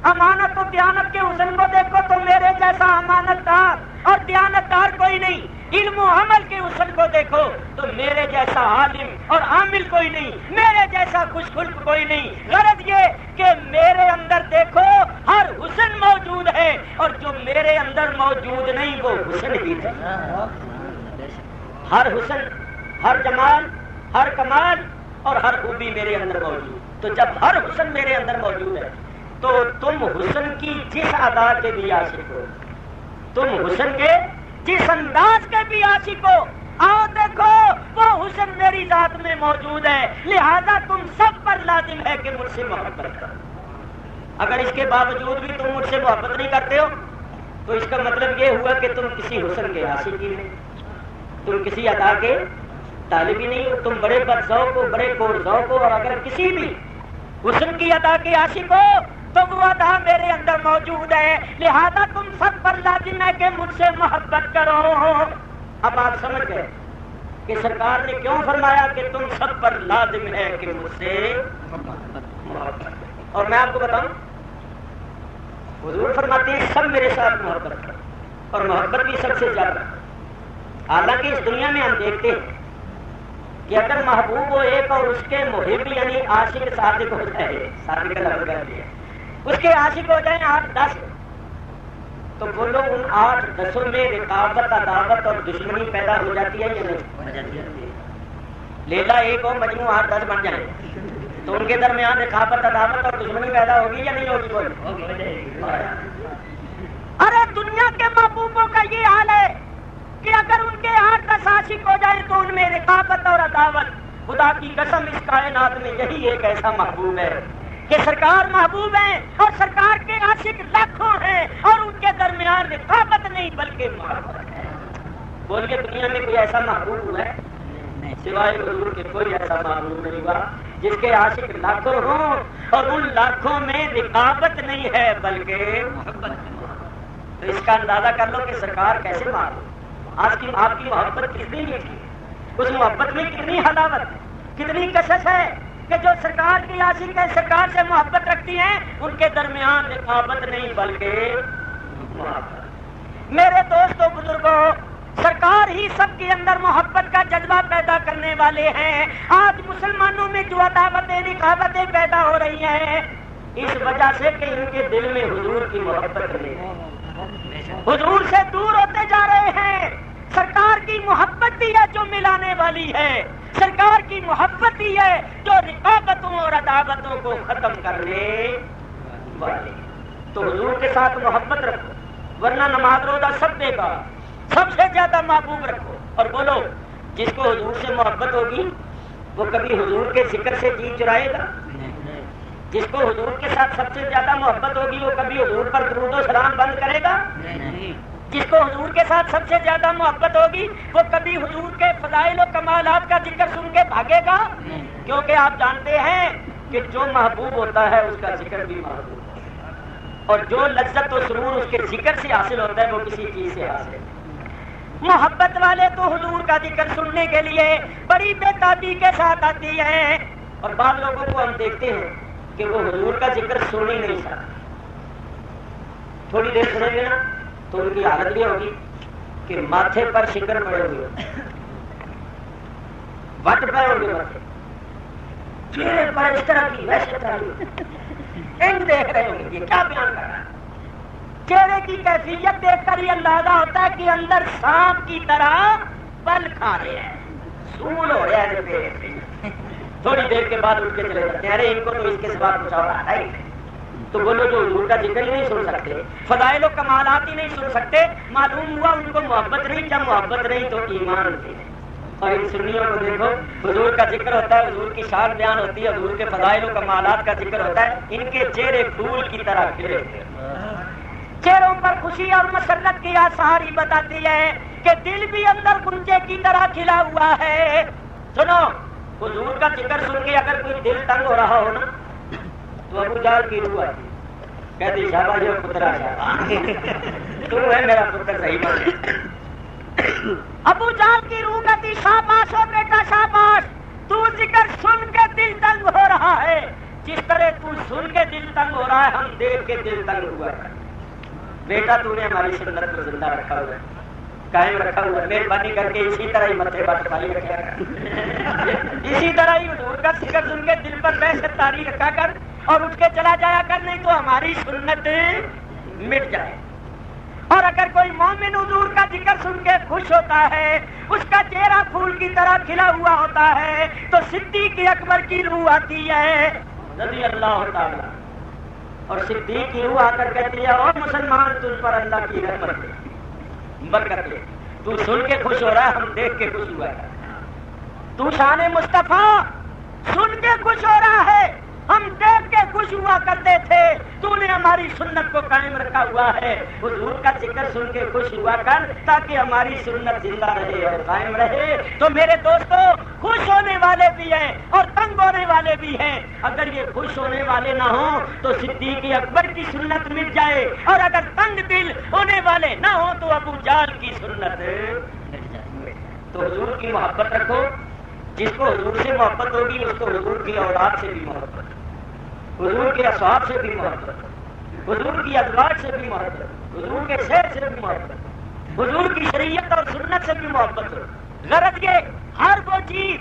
امانت و دیانت کے حسن کو دیکھو تو میرے جیسا امانت دار اور دیانت دار کوئی نہیں. علم و عمل کے حسن کو دیکھو تو میرے جیسا عالم اور عامل کوئی نہیں. میرے جیسا خوش خلق کوئی نہیں. غرض یہ کہ میرے اندر دیکھو ہر حسن موجود ہے اور جو میرے اندر موجود نہیں وہ حسن ہی نہیں. ہر حسن، ہر جمال، ہر کمال اور ہر خوبی میرے اندر موجود. تو جب ہر حسن میرے اندر موجود ہے تو تم حسن کی جس ادا کے بھی عاشق ہو، تم حسن کے جس انداز کے بھی عاشق ہو، آؤ دیکھو وہ حسن میری ذات میں موجود ہے. لہذا تم سب پر لازم ہے کہ مجھ سے محبت کرو. اگر اس کے باوجود بھی تم مجھ سے محبت نہیں کرتے ہو تو اس کا مطلب یہ ہوا کہ تم کسی حسن کے عاشق ہی نہیں، تم کسی ادا کے طالب ہی نہیں ہو. تم بڑے بد ذوق ہو، بڑے کور ذوق ہو، اور اگر کسی بھی حسن کی ادا کے عاشق ہو تو وہ ادا میرے اندر موجود ہے. لہذا تم سب پر لازم ہے کہ مجھ سے محبت کرو. اب آپ سمجھ گئے کہ سرکار نے کیوں فرمایا کہ تم سب پر لازم ہے کہ مجھ سے محبت کرو. اور میں آپ کو بتاؤں، حضور فرماتے ہیں سب میرے ساتھ محبت کرو اور محبت بھی سب سے زیادہ. حالانکہ اس دنیا میں ہم دیکھتے ہیں کہ اگر محبوب ہو ایک اور اس کے محب یعنی عاشق صادق ہو جائے، صادق کا لفظ کر دیا، اس کے عاشق ہو جائیں 8-10 تو بولو ان 8-10 میں رقابت، عداوت اور دشمنی پیدا ہو جاتی ہے یا نہیں؟ لیلا ایک ہو، مجموع 8-10 بن جائیں تو ان کے درمیان رقابت، عداوت اور دشمنی پیدا ہوگی یا نہیں ہوگی؟ بولو. ارے دنیا کے محبوبوں کا یہ حال ہے کہ اگر ان کے 8-10 عاشق ہو جائے تو ان میں رقابت اور عداوت. خدا کی قسم اس کائنات میں یہی ایک ایسا محبوب ہے کہ سرکار محبوب ہیں اور سرکار کے عاشق لاکھوں ہیں اور ان کے درمیان رقابت نہیں بلکہ محبت ہے. بولیے دنیا میں کوئی ایسا محبوب ہوا ہے؟ سوائے حضور کے کوئی ایسا محبوب نہیں ہوا جس کے عاشق لاکھوں ہوں اور ان لاکھوں میں رقابت نہیں ہے بلکہ محبت. تو اس کا اندازہ کر لو کہ سرکار کیسے محبوب. آپ کی محبت کتنی میٹھی، اس محبت میں کتنی حلاوت، کتنی کشش ہے کہ جو سرکار کی عاشق ہے، سرکار سے محبت رکھتی ہیں، ان کے درمیان رقابت نہیں بلکہ محبت. میرے دوستوں بزرگوں، سرکار ہی سب کے اندر محبت کا جذبہ پیدا کرنے والے ہیں. آج مسلمانوں میں جو عداوتیں، رقابتیں پیدا ہو رہی ہیں اس وجہ سے کہ ان کے دل میں حضور کی محبت نہیں ہے، حضور سے دور ہوتے جا رہے ہیں. سرکار کی محبت ہی ہے جو ملانے والی ہے، سرکار کی محبت ہی ہے جو رقابتوں اور عداوتوں کو ختم کرنے والی. تو حضور کے ساتھ محبت رکھو ورنہ نماز روزہ سب دے گا. سب سے زیادہ محبوب رکھو اور بولو جس کو حضور سے محبت ہوگی وہ کبھی حضور کے ذکر سے جی چرائے گا. جس کو حضور کے ساتھ سب سے زیادہ محبت ہوگی وہ کبھی حضور پر درود و سلام بند کرے گا؟ جس کو حضور کے ساتھ سب سے زیادہ محبت ہوگی وہ کبھی حضور کے فضائل و کمالات کا ذکر سن کے بھاگے گا؟ کیونکہ آپ جانتے ہیں کہ جو محبوب ہوتا ہے اس کا ذکر بھی محبوب ہوتا ہے اور جو لذت و سرور اس کے ذکر سے حاصل ہوتا ہے وہ کسی چیز سے حاصل ہے. محبت والے تو حضور کا ذکر سننے کے لیے بڑی بے تابی کے ساتھ آتی ہیں اور بعض لوگوں کو ہم دیکھتے ہیں کہ وہ حضور کا ذکر سن ہی نہیں سکتے. تھوڑی دیر سنیں گے نا تو ان کی حالت یہ ہوگی کہ ماتھے پر شکر پڑے ہوئے، وٹ پہ ہوگی، ماتھے چہرے پر اس طرح کی وحشت ان دیکھ رہے ہوں گے کیا بیان کر رہا ہے. چہرے کی کیفیت دیکھ کر یہ اندازہ ہوتا ہے کہ اندر سانپ کی طرح پل کھا رہے ہیں، سول ہو رہے ہیں. تھوڑی دیر کے بعد اٹھ کے چلے جاتے ہیں، ارے ان کو تو اس کے سوا کچھ اور آتا ہی نہیں. تو بولو جو حضور کا ذکر ہی نہیں سن سکتے، فضائل و کمالات ہی نہیں سن سکتے، معلوم ہوا ان کو محبت نہیں. جب محبت نہیں تو ایمان نہیں. اور ان سنیوں کو دیکھو حضور کا ذکر ہوتا ہے، حضور کی شان بیان ہوتی ہے، حضور کے فضائل و کمالات کا ذکر ہوتا ہے، ان کے چہرے پھول کی طرح کھلے ہوتے ہیں. چہروں پر خوشی اور مسرت کی آثار ہی بتاتی ہے کہ دل بھی اندر گنجے کی طرح کھلا ہوا ہے. سنو حضور کا ذکر سن کے اگر کوئی دل تنگ ہو رہا ہو نا تو ابو جہل کی روح آتی کہتی شاباش جو پترا تو ہے میرا پتر صحیح بات. ابو جہل کی روح کہتی شاباش ہو بیٹا شاباش، تو ذکر سن کے دل تنگ ہو رہا ہے، جس طرح تو سن کے دل تنگ ہو رہا ہے ہم دیکھ کے دل تنگ ہوا ہے. بیٹا تو نے ہماری سنت کو زندہ رکھا ہوا ہے، قائم رکھا ہوا ہے، مہربانی کر کے اسی طرح ہی متھے بات خالی رکھا کر اسی طرح ہی حضور کا ذکر سن کے دل پر بحث تاری رکھا کر اور اٹھ کے چلا جایا کر، نہیں تو ہماری سنت مٹ جائے. اور اگر کوئی مومن حضور کا ذکر سن کے خوش ہوتا ہے، اس کا چہرہ پھول کی طرح کھلا ہوا ہوتا ہے، تو صدیق اکبر کی روح آتی ہے رضی اللہ تعالیٰ، اور صدیق کی روح آ کر کہتی ہے اور مسلمان تجھ پر اللہ کی رحمت دے برکت دے، تو سن کے خوش ہو رہا ہے ہم دیکھ کے خوش ہوا ہے. تو شان مصطفیٰ سن کے خوش ہو رہا ہے ہم دیکھ کے خوش ہوا کرتے تھے، تو نے ہماری سنت کو قائم رکھا ہوا ہے. حضور کا ذکر سن کے خوش ہوا کر تاکہ ہماری سنت زندہ رہے اور قائم رہے. تو میرے دوستو خوش ہونے والے بھی ہیں اور تنگ ہونے والے بھی ہیں. اگر یہ خوش ہونے والے نہ ہوں تو صدیق اکبر کی سنت مٹ جائے، اور اگر تنگ دل ہونے والے نہ ہوں تو ابو جہل کی سنت مٹ جائے. تو حضور کی محبت رکھو، جس کو حضور سے محبت ہوگی اس کو حضور کی اولاد سے بھی محبت، حضور کے اصحاب سے بھی محبت، حضور کی ازواج سے بھی محبت، حضور کے شہر سے بھی محبت، حضور کی شریعت اور سنت سے بھی محبت ہو. غرض یہ ہر وہ چیز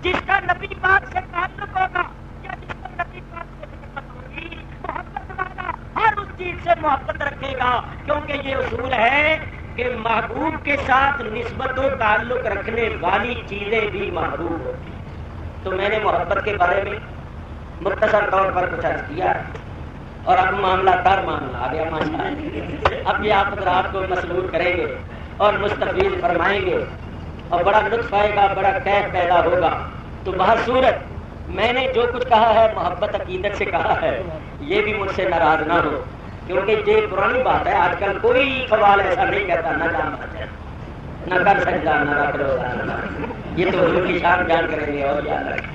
جس کا نبی پاک سے تعلق ہوگا یا جس کو نبی پاک سے محبت ہوگی، محبت والا ہر اس چیز سے محبت رکھے گا، کیونکہ یہ اصول ہے کہ محبوب کے ساتھ نسبت و تعلق رکھنے والی چیزیں بھی محبوب ہوتی. تو میں نے محبت کے بارے میں مختصر طور پر کچھ عرض کیا ہے، اور اب معاملہ تر معاملہ آ گیا ماشاءاللہ. اب یہ آپ حضرات کو مسرور کریں گے اور مستفید فرمائیں گے اور بڑا لطف آئے گا، بڑا کیف پیدا ہوگا. تو بہرصورت میں نے جو کچھ کہا ہے محبت عقیدت سے کہا ہے، یہ بھی مجھ سے ناراض نہ ہو، کیونکہ یہ پرانی بات ہے. آج کل کوئی قوال ایسا نہیں کہتا نہ جانتا ہے نہ کر سکتا نہ رکھ روزہ، یہ تو حضور کی شان بیان کریں گے. اور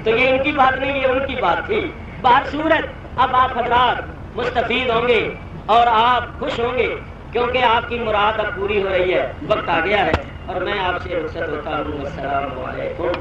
تو یہ ان کی بات نہیں، یہ ان کی بات تھی. بہرصورت اب آپ حضرات مستفید ہوں گے اور آپ خوش ہوں گے، کیونکہ آپ کی مراد اب پوری ہو رہی ہے، وقت آ گیا ہے اور میں آپ سے رخصت ہوتا ہوں. السلام علیکم.